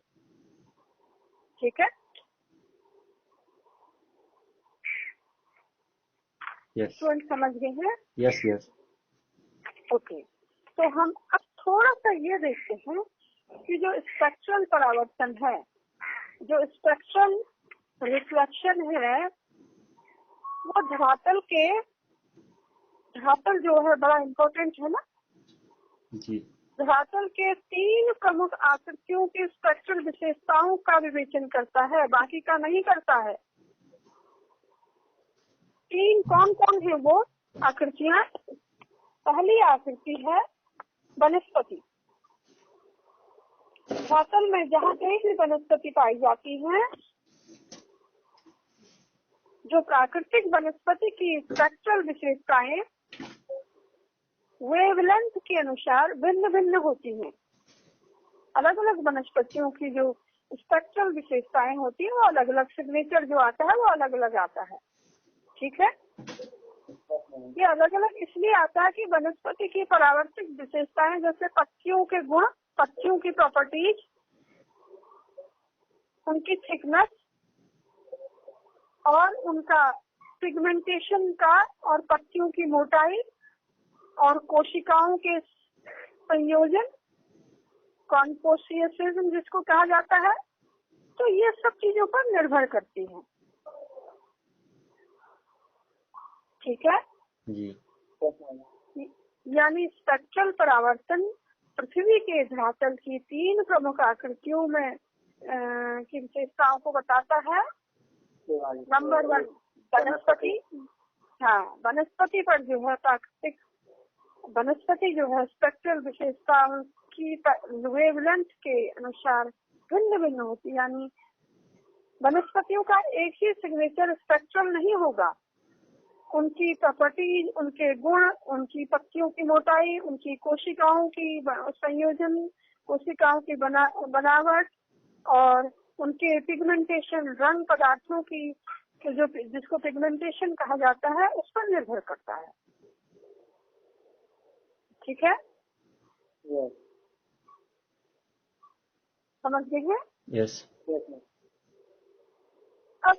ठीक है। स्टूडेंट समझ गए हैं? Yes yes. ओके, तो हम अब थोड़ा सा ये देखते हैं कि जो स्पेक्ट्रल परावर्तन है, जो स्पेक्ट्रल रिफ्लेक्शन है, वो धरातल जो है बड़ा इम्पोर्टेंट है ना जी। धरातल के 3 प्रमुख आकृतियों की स्पेक्ट्रल विशेषताओं का विवेचन करता है, बाकी का नहीं करता है। 3 कौन कौन है वो आकृतियां? पहली आकृति है वनस्पति। धरातल में जहाँ कहीं भी वनस्पति पाई जाती है, जो प्राकृतिक वनस्पति की स्पेक्ट्रल विशेषताएं वेवलेंथ के अनुसार भिन्न भिन्न होती हैं। अलग अलग वनस्पतियों की जो स्पेक्ट्रल विशेषताएं होती है वो अलग अलग, सिग्नेचर जो आता है वो अलग अलग आता है। ठीक है। ये अलग अलग इसलिए आता है कि वनस्पति की परावर्तिक विशेषताएं, जैसे पत्तियों के गुण, पत्तियों की प्रॉपर्टीज, उनकी थिकनेस और उनका पिगमेंटेशन का, और पत्तियों की मोटाई और कोशिकाओं के संयोजन, कॉन्पोसियसिज्म जिसको कहा जाता है, तो ये सब चीजों पर निर्भर करती है। ठीक है जी। यानी स्पेक्ट्रल परावर्तन पृथ्वी के धरातल की 3 प्रमुख आकृतियों में की विशेषताओं को बताता है। नंबर 1 वनस्पति। हाँ, वनस्पति पर जो है प्राकृतिक वनस्पति जो है स्पेक्ट्रल विशेषताओं की वेवलेंथ के अनुसार भिन्न भिन्न होती है, यानी वनस्पतियों का एक ही सिग्नेचर स्पेक्ट्रल नहीं होगा। उनकी प्रॉपर्टीज, उनके गुण, उनकी पत्तियों की मोटाई, उनकी कोशिकाओं की संयोजन, कोशिकाओं की बनावट और उनके पिगमेंटेशन, रंग पदार्थों की जो जिसको पिगमेंटेशन कहा जाता है, उस पर निर्भर करता है। ठीक है, Yes. समझ लीजिए। यस। Yes, ma'am. अब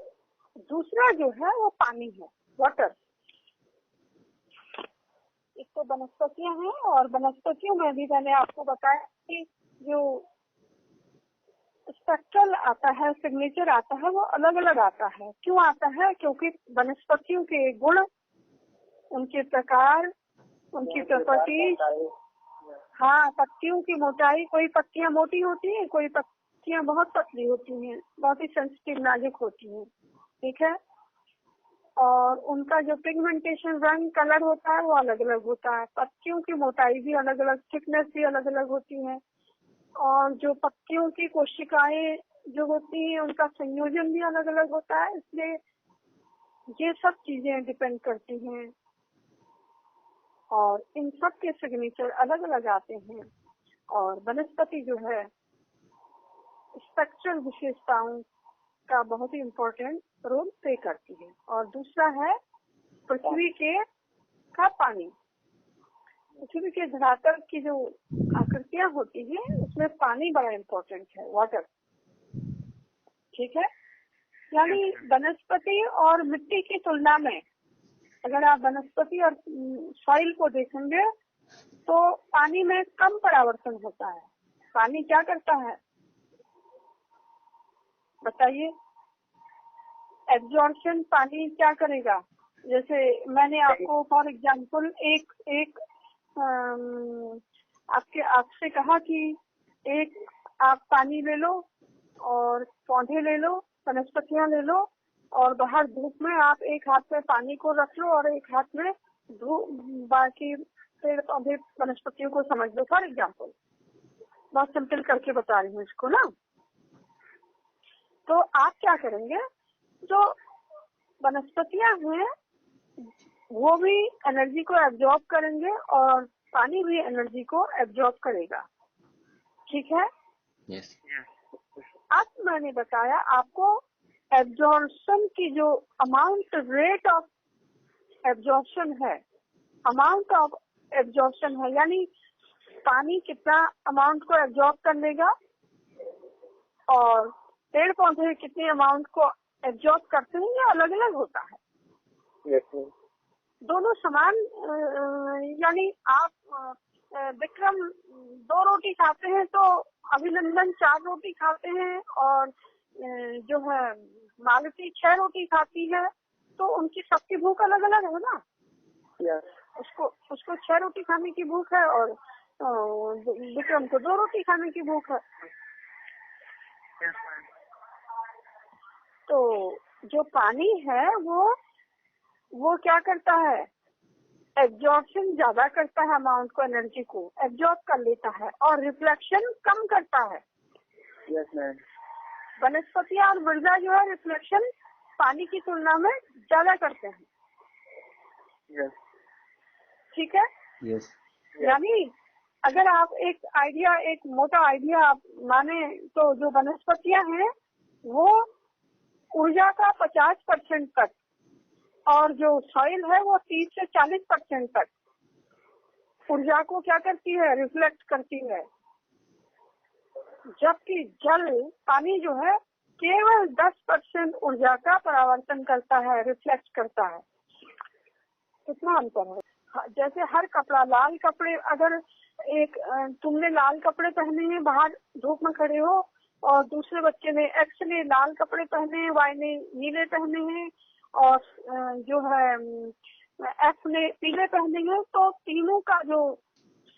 दूसरा जो है वो पानी है, वाटर। एक तो वनस्पतियां हैं और वनस्पतियों में भी मैंने आपको बताया कि जो स्पेक्ट्रल आता है, सिग्नेचर आता है, वो अलग अलग आता है। क्यों आता है? क्योंकि वनस्पतियों के गुण, उनके प्रकार, उनकी प्रॉपर्टीज, हाँ, पत्तियों की मोटाई, कोई पत्तियां मोटी होती हैं, कोई पत्तियां बहुत पतली होती हैं, बहुत ही सेंसिटिव, नाजुक होती हैं। ठीक है, और उनका जो पिगमेंटेशन, रंग, कलर होता है वो अलग अलग होता है। पत्तियों की मोटाई भी अलग अलग, थिकनेस भी अलग अलग होती है, और जो पत्तियों की कोशिकाएं जो होती हैं उनका संयोजन भी अलग अलग होता है। इसलिए ये सब चीजें डिपेंड करती हैं और इन सब के सिग्नेचर अलग अलग आते हैं। और वनस्पति जो है स्पेक्ट्रल विशेषताओं का बहुत ही इम्पोर्टेंट रोल प्ले करती है। और दूसरा है पृथ्वी का पानी। पृथ्वी के धरातल की जो आकृतियां होती हैं उसमें पानी बड़ा इम्पोर्टेंट है, वाटर। ठीक है, यानी वनस्पति और मिट्टी की तुलना में अगर आप वनस्पति और सॉइल को देखेंगे तो पानी में कम परावर्तन होता है। पानी क्या करता है बताइए? एब्जॉर्प्शन पानी क्या करेगा? जैसे मैंने आपको फॉर एग्जांपल एक आपसे कहा कि एक आप पानी ले लो और पौधे ले लो, वनस्पतियां ले लो, और बाहर धूप में आप एक हाथ में पानी को रख लो और एक हाथ में बाकी पेड़ पौधे वनस्पतियों को समझ लो। फॉर एग्जांपल बहुत सिंपल करके बता रही हूँ इसको ना। तो आप क्या करेंगे, जो वनस्पतियां हैं वो भी एनर्जी को एब्जॉर्ब करेंगे और पानी भी एनर्जी को एब्जॉर्ब करेगा। ठीक है, यस। अब मैंने बताया आपको एब्जॉर्प्शन की जो अमाउंट, रेट ऑफ एब्जॉर्प्शन है, अमाउंट ऑफ एब्जॉर्प्शन है, यानी पानी कितना अमाउंट को एब्जॉर्ब कर लेगा और पेड़ पौधे कितने अमाउंट को एब्जॉर्ब करते हैं, ये अलग अलग होता है। Yes, दोनों समान, यानी आप विक्रम 2 रोटी खाते हैं तो अभिनंदन 4 रोटी खाते हैं, और जो है मालती 6 रोटी खाती है, तो उनकी सबकी भूख अलग अलग है ना। yes. उसको 6 रोटी खाने की भूख है और विक्रम को 2 रोटी खाने की भूख है। Yes, ma'am. तो जो पानी है वो क्या करता है, एब्जॉर्प्शन ज्यादा करता है, अमाउंट को, एनर्जी को एब्जॉर्ब कर लेता है, और रिफ्लेक्शन कम करता है। Yes, ma'am. वनस्पतियां और मृदा जो है रिफ्लेक्शन पानी की तुलना में ज्यादा करते हैं। Yes. ठीक है, यस। यानी अगर आप एक मोटा आइडिया आप माने तो जो वनस्पतियां हैं वो ऊर्जा का 50% तक, और जो सॉइल है वो 30 से 40% तक ऊर्जा को क्या करती है, रिफ्लेक्ट करती है। जबकि पानी जो है केवल 10% ऊर्जा का परावर्तन करता है, रिफ्लेक्ट करता है। कितना अंतर है। जैसे हर कपड़ा, लाल कपड़े, अगर तुमने लाल कपड़े पहने हैं, बाहर धूप में खड़े हो, और दूसरे बच्चे ने, एक्स ने लाल कपड़े पहने हैं, वाई ने नीले पहने हैं, और जो है एफ ने पीले पहने हैं, तो तीनों का जो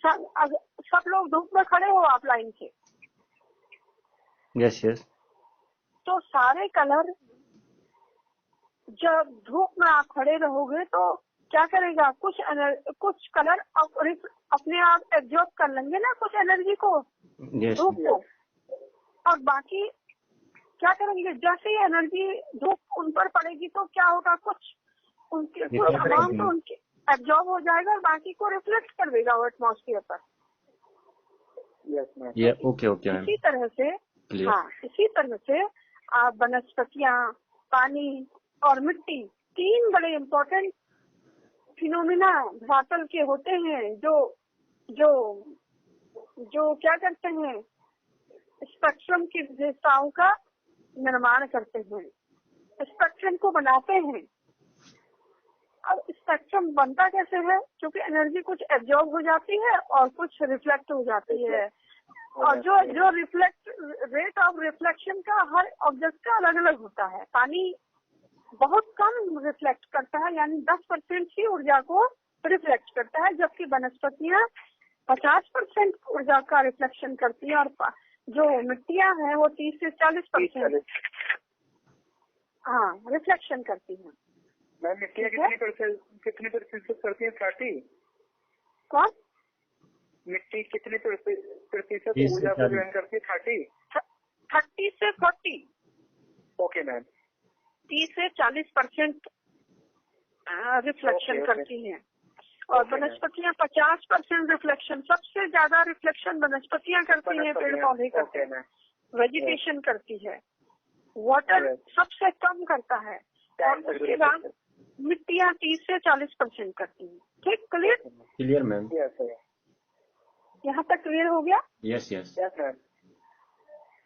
सब लोग धूप में खड़े हो आप लाइन से, यस यस। तो सारे कलर जब धूप में आप खड़े रहोगे तो क्या करेगा, कुछ कलर अपने आप एब्जॉर्ब कर लेंगे ना कुछ एनर्जी को, धूप को, और बाकी क्या करेंगे, जैसे ही एनर्जी धूप उन पर पड़ेगी तो क्या होगा, कुछ अमाउंट उनके एब्जॉर्ब हो जाएगा और बाकी को रिफ्लेक्ट कर देगा वो एटमॉस्फेयर पर। ओके इसी तरह से इसी तरह से आप वनस्पतियाँ, पानी और मिट्टी, 3 बड़े इम्पोर्टेंट फिनोमिना धरातल के होते हैं जो जो जो क्या करते हैं, स्पेक्ट्रम की विशेषताओं का निर्माण करते हैं, स्पेक्ट्रम को बनाते हैं। अब स्पेक्ट्रम बनता कैसे है, क्योंकि एनर्जी कुछ एब्जॉर्ब हो जाती है और कुछ रिफ्लेक्ट हो जाती है, और जो रिफ्लेक्ट रेट ऑफ रिफ्लेक्शन का हर ऑब्जेक्ट का अलग अलग होता है। पानी बहुत कम रिफ्लेक्ट करता है, यानी 10% की ऊर्जा को रिफ्लेक्ट करता है, जबकि वनस्पतियाँ 50% ऊर्जा का रिफ्लेक्शन करती है, और जो मिट्टियाँ हैं वो 30 से 40% रिफ्लेक्शन करती हैं। मैम मिट्टियाँ कितने प्रतिशत करती है? 30? कौन? मिट्टी कितने प्रतिशत ऊर्जा को ग्रहण करती है? 30 से 40। Okay ma'am. 30 से 40% रिफ्लेक्शन करती हैं, और वनस्पतियाँ 50% रिफ्लेक्शन, सबसे ज्यादा रिफ्लेक्शन वनस्पतियाँ करती हैं, पेड़ पौधे करते हैं, वेजिटेशन करती है, वाटर सबसे कम करता है, और उसके बाद मिट्टियाँ 30 से 40% करती हैं। ठीक, क्लियर मैम? यहाँ तक क्लियर हो गया? Yes ma'am.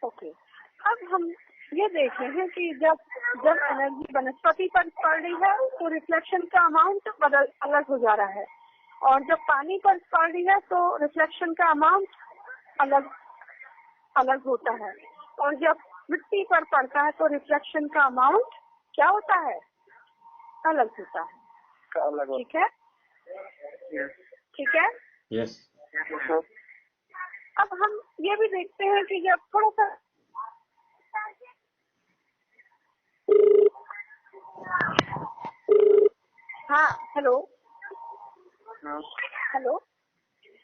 ओके, अब हम ये देख रहे हैं कि जब एनर्जी वनस्पति पर पड़ रही है तो रिफ्लेक्शन का अमाउंट अलग हो जा रहा है, और जब पानी पर पड़ रही है तो रिफ्लेक्शन का अमाउंट अलग होता है, और जब मिट्टी पर पड़ता है तो रिफ्लेक्शन का अमाउंट क्या होता है, अलग होता है। ठीक है? ठीक है? यस। अब हम ये भी देखते हैं कि जब थोड़ा सा हेलो,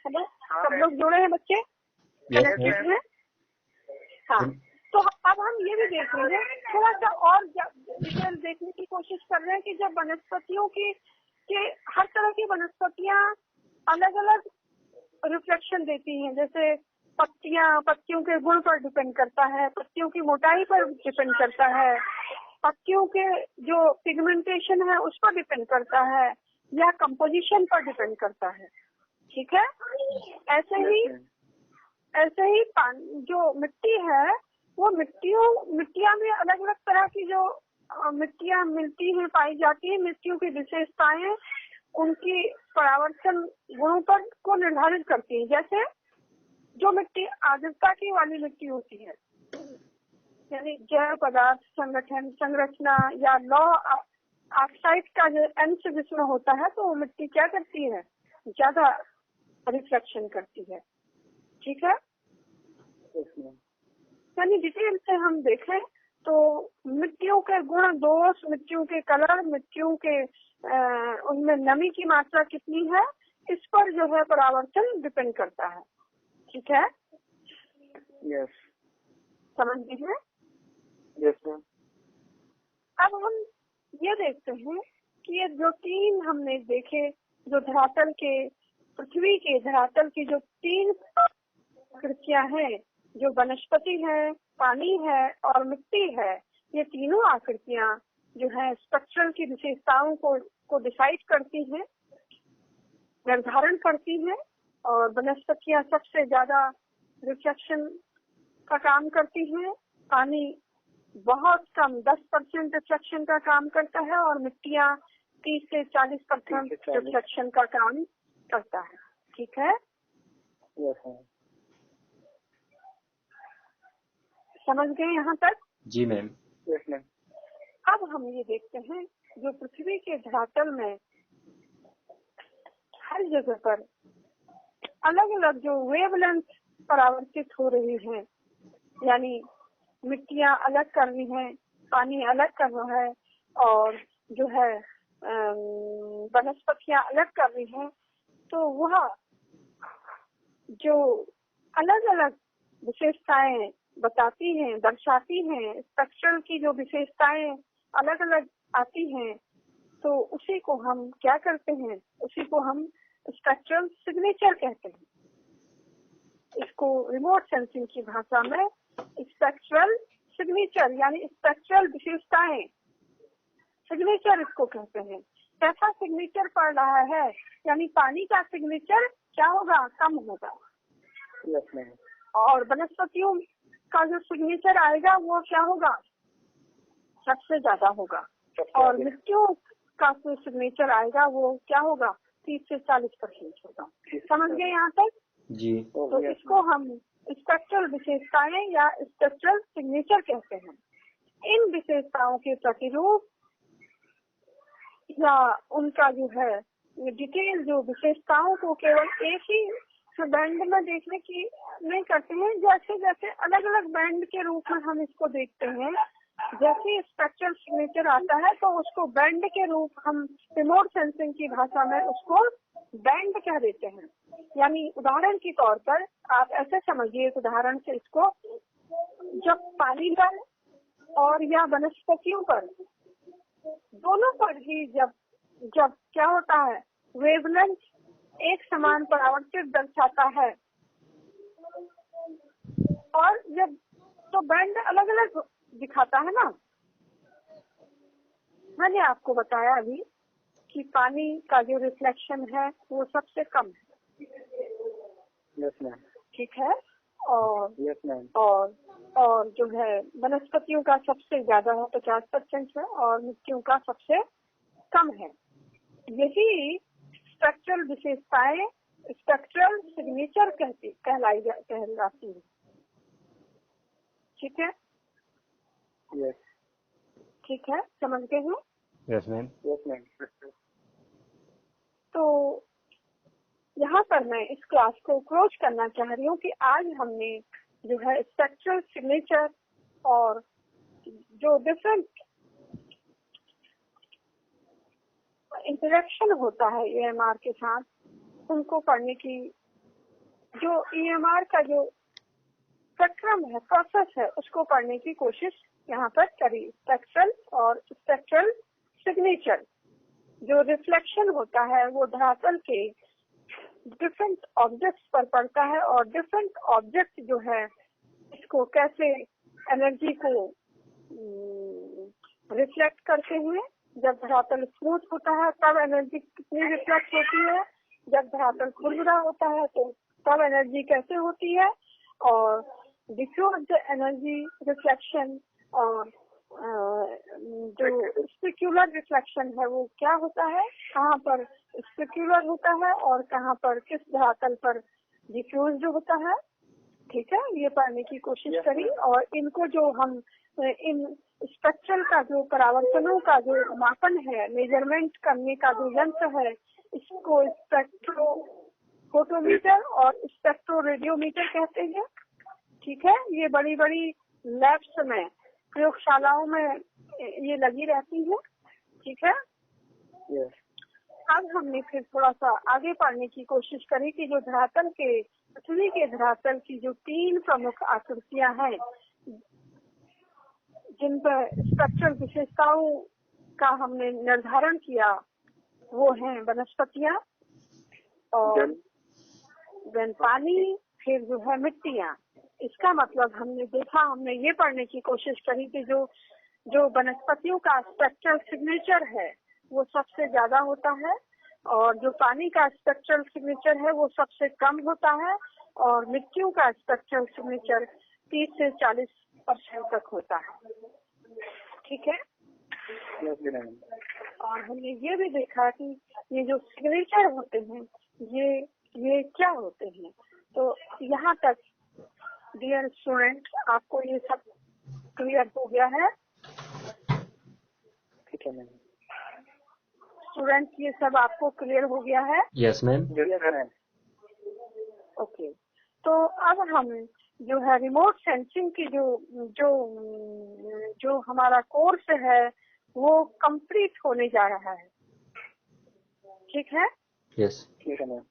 सब लोग जुड़े हैं बच्चे? हैं? तो अब हम ये भी देख रहे हैं, थोड़ा सा और डिटेल देखने की कोशिश कर रहे हैं कि जब वनस्पतियों के हर तरह की वनस्पतियाँ अलग अलग रिफ्लेक्शन देती हैं, जैसे पत्तियों के गुण पर डिपेंड करता है, पत्तियों की मोटाई पर डिपेंड करता है, पत्तियों के जो पिगमेंटेशन है उस पर डिपेंड करता है, या कंपोजिशन पर डिपेंड करता है। ठीक है? ऐसे ही जो मिट्टी है वो मिट्टियाँ में अलग अलग तरह की जो मिट्टियाँ मिलती हैं, पाई जाती है, मिट्टियों की विशेषताएं उनकी परावर्तन गुणों पर को निर्धारित करती है। जैसे जो मिट्टी आर्द्रता की वाली मिट्टी होती है, यानी जैव पदार्थ संरचना या लॉ ऑक्साइड का जो अंश जिसमें होता है, तो वो मिट्टी क्या करती है, ज्यादा रिफ्लेक्शन करती है। ठीक है? यानी डिटेल से हम देखें तो मिट्टियों के गुण दोष, मिट्टियों के कलर, मिट्टियों के उनमें नमी की मात्रा कितनी है, इस पर जो है परावर्तन डिपेंड करता है। ठीक है? यस। समझ लीजिए। Yes ma'am. अब हम ये देखते हैं कि ये जो 3 हमने देखे, जो पृथ्वी के धरातल की जो 3 आकृतियां हैं, जो वनस्पति है, पानी है और मिट्टी है, ये तीनों आकृतियां जो है स्ट्रक्चरल की विशेषताओं को डिसाइड करती हैं, निर्धारण करती हैं, और वनस्पतियां सबसे ज्यादा रिफ्लेक्शन का काम करती हैं, पानी बहुत कम 10% रिफ्लेक्शन का काम करता है, और मिट्टियां 30 से 40% रिफ्लेक्शन का काम करता है। ठीक है? समझ गए यहाँ तक? जी मैम। Yes ma'am. अब हम ये देखते हैं जो पृथ्वी के धरातल में हर जगह पर अलग अलग जो वेवलेंथ परावर्तित हो रही है, यानी मिट्टियाँ अलग कर रही हैं, पानी अलग कर रहा है, और जो है वनस्पतियां अलग कर रही हैं, तो वह जो अलग अलग विशेषताएं बताती हैं, दर्शाती हैं, स्पेक्ट्रल की जो विशेषताएं अलग अलग आती हैं, तो उसी को हम क्या करते हैं, उसी को हम स्पेक्ट्रल सिग्नेचर कहते हैं। इसको रिमोट सेंसिंग की भाषा में स्पेक्ट्रल सिग्नेचर यानी स्पेक्ट्रल विशेषताएं, सिग्नेचर इसको कहते हैं। कैसा सिग्नेचर पड़ रहा है, यानी पानी का सिग्नेचर क्या होगा, कम होगा। और वनस्पतियों का जो सिग्नेचर आएगा वो क्या होगा, सबसे ज्यादा होगा। और मिट्टियों का जो सिग्नेचर आएगा वो क्या होगा, 30 से 40% होगा। समझ गए यहाँ तक जी। तो इसको हम स्पेक्ट्रल विशेषताएं या स्पेक्ट्रल सिग्नेचर कहते हैं। इन विशेषताओं के प्रतिरूप या उनका जो है डिटेल जो विशेषताओं को केवल एक ही बैंड में देखने की नहीं करते हैं, जैसे जैसे अलग अलग बैंड के रूप में हम इसको देखते हैं। जैसे स्पेक्ट्रल सिग्नेचर आता है तो उसको बैंड के रूप, हम रिमोट सेंसिंग की भाषा में उसको बैंड कह देते हैं। यानी उदाहरण के तौर पर आप ऐसे समझिए, एक उदाहरण से इसको, जब पानी पर और या वनस्पतियों पर, दोनों पर ही जब क्या होता है, वेवलेंथ एक समान परावर्तित दर्शाता है, और जब तो बैंड अलग अलग दिखाता है ना। मैंने आपको बताया अभी कि पानी का जो रिफ्लेक्शन है वो सबसे कम है। Yes ma'am. ठीक है। और यस मैम। और जो है वनस्पतियों का सबसे ज्यादा है, 50% है, और मिट्टियों का सबसे कम है। यही स्पेक्ट्रल विशेषताएं स्पेक्ट्रल सिग्नेचर कहलाती है। ठीक है। यस। ठीक है, समझ गए हैं। Yes ma'am. Yes ma'am. तो यहाँ पर मैं इस क्लास को क्लोज करना चाह रही हूँ कि आज हमने जो है स्पेक्ट्रल सिग्नेचर और जो डिफरेंट इंटरेक्शन होता है EMR के साथ, उनको पढ़ने की, जो EMR का जो स्पेक्ट्रम है, प्रोसेस है, उसको पढ़ने की कोशिश यहाँ पर करी। स्पेक्ट्रल और स्पेक्ट्रल सिग्नेचर, जो रिफ्लेक्शन होता है वो धरातल के डिफरेंट ऑब्जेक्ट्स पर पड़ता है, और डिफरेंट ऑब्जेक्ट जो है इसको कैसे एनर्जी को रिफ्लेक्ट करते हैं। जब धरातल स्मूथ होता है तब एनर्जी कितनी रिफ्लेक्ट होती है, जब धरातल खुरदुरा होता है तो तब एनर्जी कैसे होती है, और डिफ्यूज्ड एनर्जी रिफ्लेक्शन और जो स्पेक्युलर रिफ्लेक्शन है वो क्या होता है, कहाँ पर स्पेक्युलर होता है और कहाँ पर किस धरातल पर डिफ्यूज्ड होता है। ठीक है, ये पढ़ने की कोशिश करी। और इनको जो हम इन स्पेक्ट्रल का जो परावर्तनों का जो मापन है, मेजरमेंट करने का जो यंत्र है, इसको स्पेक्ट्रो फोटोमीटर और स्पेक्ट्रो रेडियोमीटर कहते हैं। ठीक है, ये बड़ी बड़ी लैब्स में, प्रयोगशालाओं में ये लगी रहती है। ठीक है। अब हमने फिर थोड़ा सा आगे पढ़ने की कोशिश करी कि जो धरातल के, पृथ्वी के धरातल की जो 3 प्रमुख आकृतियां हैं, जिन पर स्पेक्ट्रल विशेषताओं का हमने निर्धारण किया, वो हैं वनस्पतियां और पानी, फिर जो है मिट्टियां। इसका मतलब हमने देखा, हमने ये पढ़ने की कोशिश करी कि जो वनस्पतियों का स्पेक्ट्रल सिग्नेचर है वो सबसे ज्यादा होता है, और जो पानी का स्पेक्ट्रल सिग्नेचर है वो सबसे कम होता है, और मिट्टियों का स्पेक्ट्रल सिग्नेचर 30 से 40% तक होता है। ठीक है। और हमने ये भी देखा कि ये जो सिग्नेचर होते हैं ये क्या होते हैं। तो यहाँ तक डियर स्टूडेंट, आपको ये सब क्लियर हो गया है। ठीक है मैम। स्टूडेंट, ये सब आपको क्लियर हो गया है। Yes ma'am. ओके, तो अब हम जो है रिमोट सेंसिंग की जो हमारा कोर्स है वो कंप्लीट होने जा रहा है। ठीक है। यस। ठीक है मैम।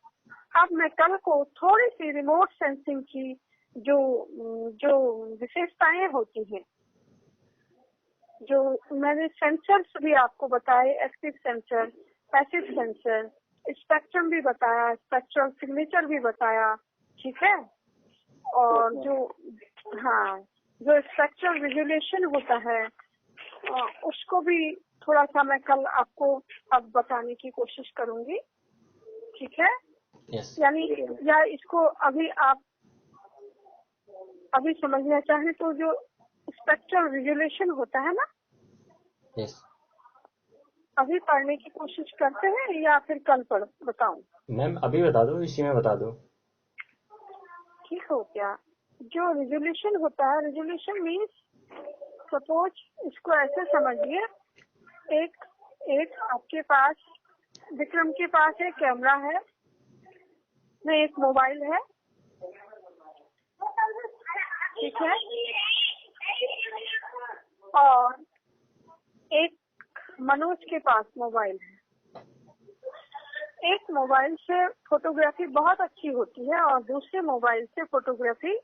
अब मैं कल को थोड़ी सी रिमोट सेंसिंग की जो जो विशेषताएं होती हैं, जो मैंने सेंसर्स भी आपको बताए, active sensor, passive sensor, spectrum भी बताया, स्पेक्ट्रल सिग्नेचर भी बताया, ठीक है। और जो जो स्पेक्ट्रल रिजोल्यूशन होता है उसको भी थोड़ा सा मैं कल आपको अब बताने की कोशिश करूंगी, ठीक है। यस। यानी या इसको आप अभी समझना चाहें तो जो स्पेक्ट्रल रिजोल्यूशन होता है ना, यस। अभी पढ़ने की कोशिश करते हैं या फिर कल बताऊं? मैम अभी बता दो, इसी में बता दो। ठीक हो क्या? जो रिजोल्यूशन होता है, रिजोल्यूशन मीन्स, सपोज इसको ऐसे समझिए, एक आपके पास, विक्रम के पास एक कैमरा है, में एक मोबाइल है, ठीक है, और एक मनोज के पास मोबाइल है। एक मोबाइल से फोटोग्राफी बहुत अच्छी होती है और दूसरे मोबाइल से फोटोग्राफी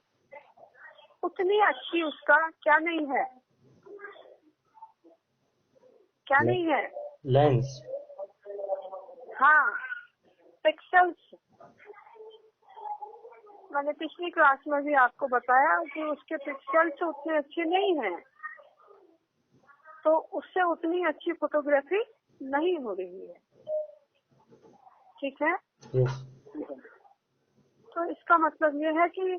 उतनी अच्छी उसका क्या नहीं है, क्या नहीं है? लेंस। हाँ, पिक्सल्स। मैंने पिछली क्लास में भी आपको बताया कि उसके पिक्सल्स उतने अच्छे नहीं हैं, तो उससे उतनी अच्छी फोटोग्राफी नहीं हो रही है, ठीक है। यस। तो इसका मतलब ये है कि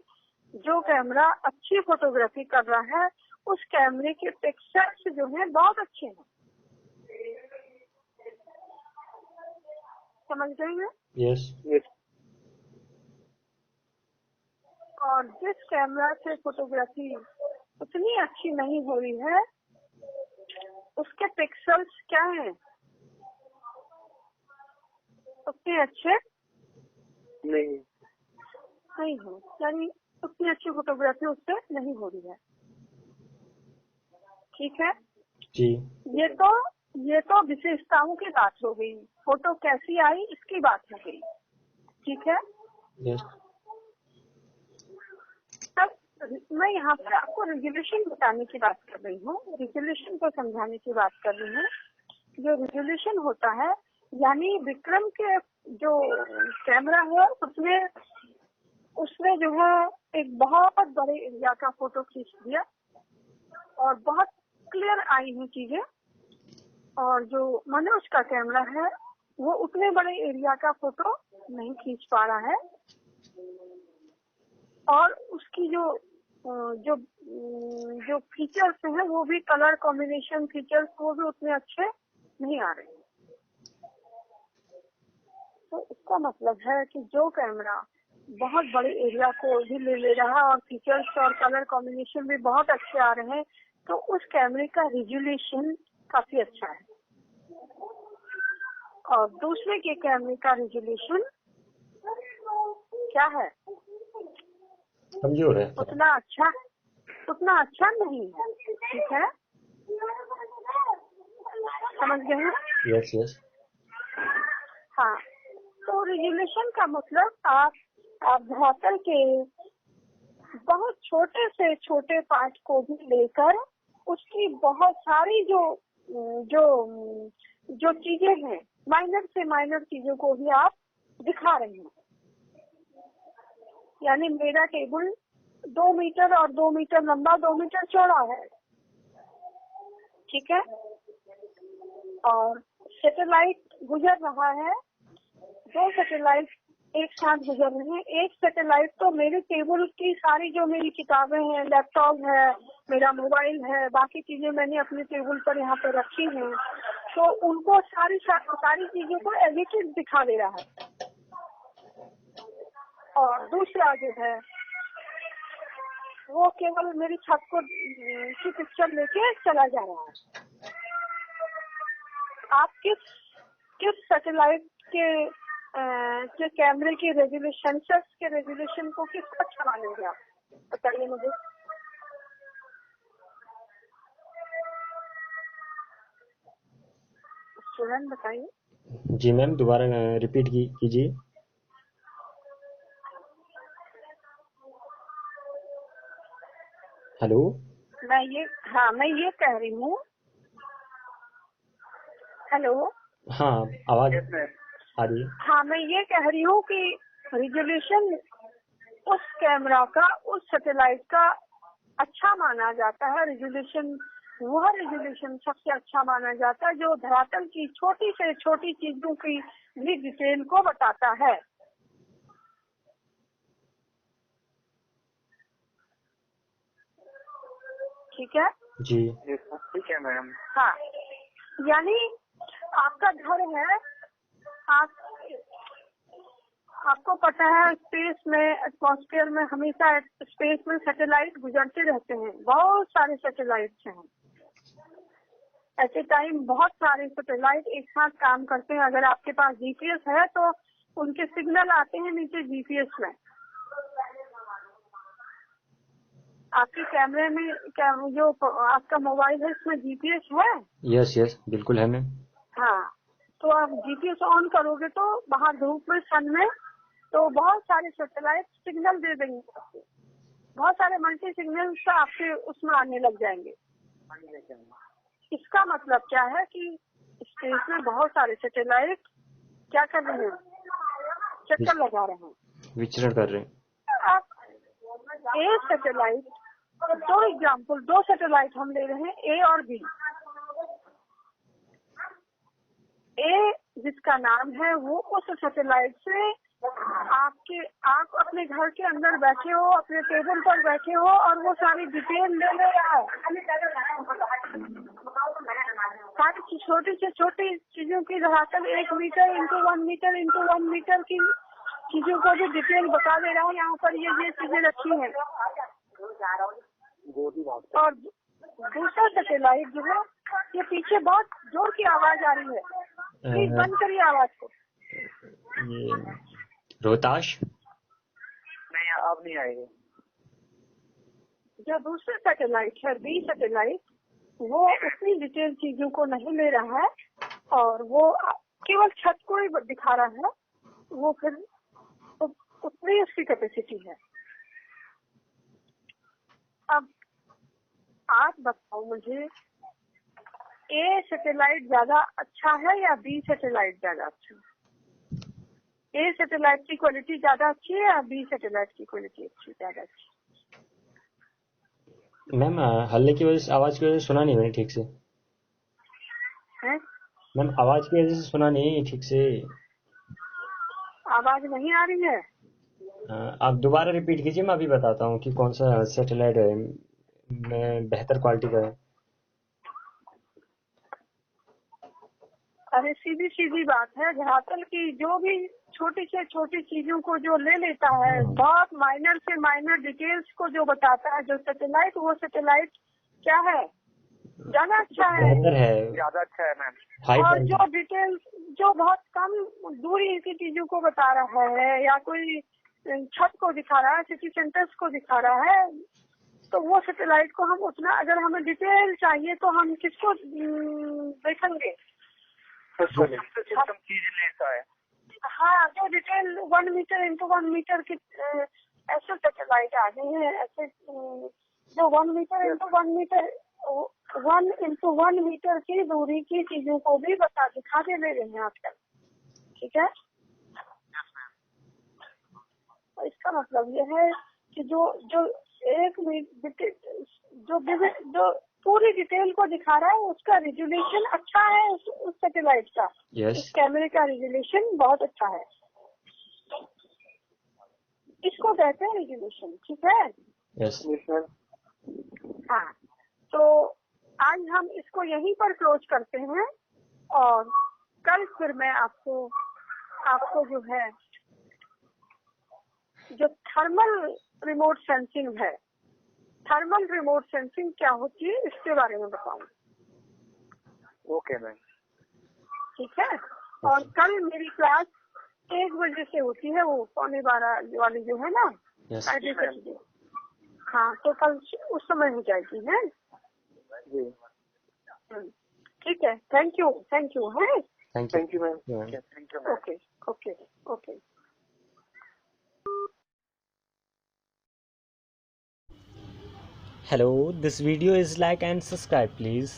जो कैमरा अच्छी फोटोग्राफी कर रहा है, उस कैमरे के पिक्सल्स जो हैं बहुत अच्छे हैं, समझ गए हैं? यस। और जिस कैमरा से फोटोग्राफी उतनी अच्छी नहीं हो रही है, उसके पिक्सल्स क्या हैं, उतने अच्छे नहीं हो, यानी उतनी अच्छी फोटोग्राफी उससे नहीं हो रही है, ठीक है जी। ये तो विशेषताओं की बात हो गई, फोटो कैसी आई इसकी बात हो गई, ठीक है। यस। तब मैं यहाँ पर आपको रेजोल्यूशन बताने की बात कर रही हूँ, रेजोल्यूशन को समझाने की बात कर रही हूँ। जो रेजोल्यूशन होता है, यानी विक्रम के जो कैमरा है उसने जो है एक बहुत बड़े एरिया का फोटो खींच दिया और बहुत क्लियर आई हैं चीजें, और जो मनोज का कैमरा है वो उतने बड़े एरिया का फोटो नहीं खींच पा रहा है, और उसकी जो जो फीचर्स हैं वो भी, कलर कॉम्बिनेशन फीचर्स, वो भी उतने अच्छे नहीं आ रहे। तो इसका मतलब है कि जो कैमरा बहुत बड़े एरिया को भी ले रहा है और फीचर्स और कलर कॉम्बिनेशन भी बहुत अच्छे आ रहे हैं, तो उस कैमरे का रिजोल्यूशन काफी अच्छा है, और दूसरे के कैमरे का रिजोल्यूशन क्या है, कमजोर है, उतना अच्छा नहीं है, ठीक है, समझ गए हैं? यस। यस। हाँ, तो रिजोल्यूशन का मतलब आप धरातल के बहुत छोटे से छोटे पार्ट को भी लेकर उसकी बहुत सारी जो चीजें हैं, माइनर से माइनर चीजों को भी आप दिखा रहे हैं। यानी मेरा टेबल 2 मीटर और 2 मीटर लंबा, 2 मीटर चौड़ा है, ठीक है, और सैटेलाइट गुजर रहा है, 2 सैटेलाइट एक साथ गुजर रहे हैं। एक सैटेलाइट तो मेरे टेबल की सारी जो मेरी किताबें हैं, लैपटॉप है, मेरा मोबाइल है, बाकी चीजें मैंने अपने टेबल पर यहाँ पे रखी हैं, तो उनको सारी चीजों को एडिटेड दिखा दे रहा है। और दूसरा जो है वो केवल मेरी छत को की पिक्चर लेके चला जा रहा है। आप किस सैटेलाइट के कैमरे के रेजोल्यूशन, सेंसर्स के रेजोल्यूशन को किस पर अच्छा मानेंगे आप, बताइए मुझे। स्टूडेंट बताइए। जी मैम, दोबारा रिपीट कीजिए। हेलो। मैं ये कह रही हूँ। हेलो। हाँ, आवाज यस मैम। आ रही है। हाँ, मैं ये कह रही हूँ कि रिजोल्यूशन उस कैमरा का, उस सैटेलाइट का अच्छा माना जाता है। रिजोल्यूशन वह रिजोल्यूशन सबसे अच्छा माना जाता है जो धरातल की छोटी से छोटी चीजों की भी डिटेल को बताता है। ठीक है जी। ठीक है मैम। हाँ, यानी आपका घर है, आप आपको पता है स्पेस में, एटमॉस्फेयर में हमेशा स्पेस में सैटेलाइट गुजरते रहते हैं। बहुत सारे सैटेलाइट्स हैं एट ए टाइम, बहुत सारे सैटेलाइट एक साथ काम करते हैं। अगर आपके पास जीपीएस है तो उनके सिग्नल आते हैं नीचे जीपीएस में। आपके कैमरे में जो आपका मोबाइल है इसमें जीपीएस है? यस, बिल्कुल है मैम। हाँ, तो आप जीपीएस ऑन करोगे तो बाहर धूप में, सन में, तो बहुत सारे सैटेलाइट सिग्नल दे देंगे आपको। बहुत सारे मल्टी सिग्नल्स आपके उसमें आने लग जाएंगे। इसका मतलब क्या है कि स्पेस में बहुत सारे सैटेलाइट क्या कर रहे हैं, चक्कर लगा रहे हैं, विचरण कर रहे हैं। आप ए सैटेलाइट, दो एग्जाम्पल, दो सैटेलाइट हम ले रहे हैं, ए और बी। ए जिसका नाम है वो उस सैटेलाइट से आप अपने घर के अंदर बैठे हो, अपने टेबल पर बैठे हो और वो सारी डिटेल ले रहा है। सारी छोटी से छोटी चीजों की धरातल 1 meter into 1 meter into 1 meter की चीजों को भी डिटेल बता दे रहा है। यहाँ पर ये चीजें रखी हैं। और दूसरा सैटेलाइट जो है, ये पीछे बहुत जोर की आवाज आ रही है, प्लीज बंद करिए आवाज को। ये रोहताश नहीं, अब नहीं आएगी। जो दूसरा सैटेलाइट है, बी सैटेलाइट, वो उतनी डिटेल चीजों को नहीं ले रहा है और वो केवल छत को ही दिखा रहा है। वो फिर उतनी उसकी कैपेसिटी है। अब आप बताओ मुझे, ए सैटेलाइट ज्यादा अच्छा है या बी सैटेलाइट ज्यादा अच्छा है? ए सैटेलाइट की क्वालिटी ज्यादा अच्छी है या बी सैटेलाइट की क्वालिटी ज्यादा अच्छी मैम, हल्ले की वजह से, आवाज की वजह से सुना नहीं मैंने ठीक से। है? मैम, आवाज की वजह से सुना नहीं ठीक से। आवाज नहीं आ रही है? आप दोबारा रिपीट कीजिए, मैं अभी बताता हूँ कि कौन सा सैटेलाइट है बेहतर क्वालिटी का है। अरे सीधी बात है, धरातल की जो भी छोटी से छोटी चीजों को जो ले लेता है, बहुत माइनर से माइनर डिटेल्स को जो बताता है जो सैटेलाइट, वो सैटेलाइट क्या है, ज्यादा अच्छा है, बेहतर है, ज्यादा अच्छा है मैम। और जो डिटेल्स जो बहुत कम दूरी की चीजों को बता रहा है या कोई छत को दिखा रहा है, सिटी सेंटर्स को दिखा रहा है, तो वो सैटेलाइट को हम उतना, अगर हमें डिटेल चाहिए तो हम किसको देखेंगे? सिस्टम चीज लेता है। हाँ, जो डिटेल 1 मीटर इंटू 1 मीटर की ऐसे सैटेलाइट आ गए हैं, ऐसे जो 1 meter into 1 meter 1 into 1 meter की दूरी की चीजों को भी दिखा दे रहे हैं आजकल। ठीक है, इसका मतलब यह है कि जो एक जो पूरी डिटेल को दिखा रहा है उसका रिजोल्यूशन अच्छा है, उस सैटेलाइट का। यस। इस कैमरे का रिजोल्यूशन बहुत अच्छा है, इसको कहते हैं रिजोल्यूशन। ठीक है। यस। हाँ, तो आज हम इसको यहीं पर क्लोज करते हैं और कल फिर मैं आपको जो है, जो थर्मल रिमोट सेंसिंग है, थर्मल रिमोट सेंसिंग क्या होती है इसके बारे में बताऊंगी। Okay ma'am. ठीक है। और कल मेरी क्लास 1 बजे से होती है, वो 12:15 वाली जो है ना। यस। हाँ, तो कल उस समय हो जाएगी है। जी। ठीक है, थैंक यू है। Thank you ma'am. You. Thank you ma'am. Okay okay okay. Hello, this video is like and subscribe please.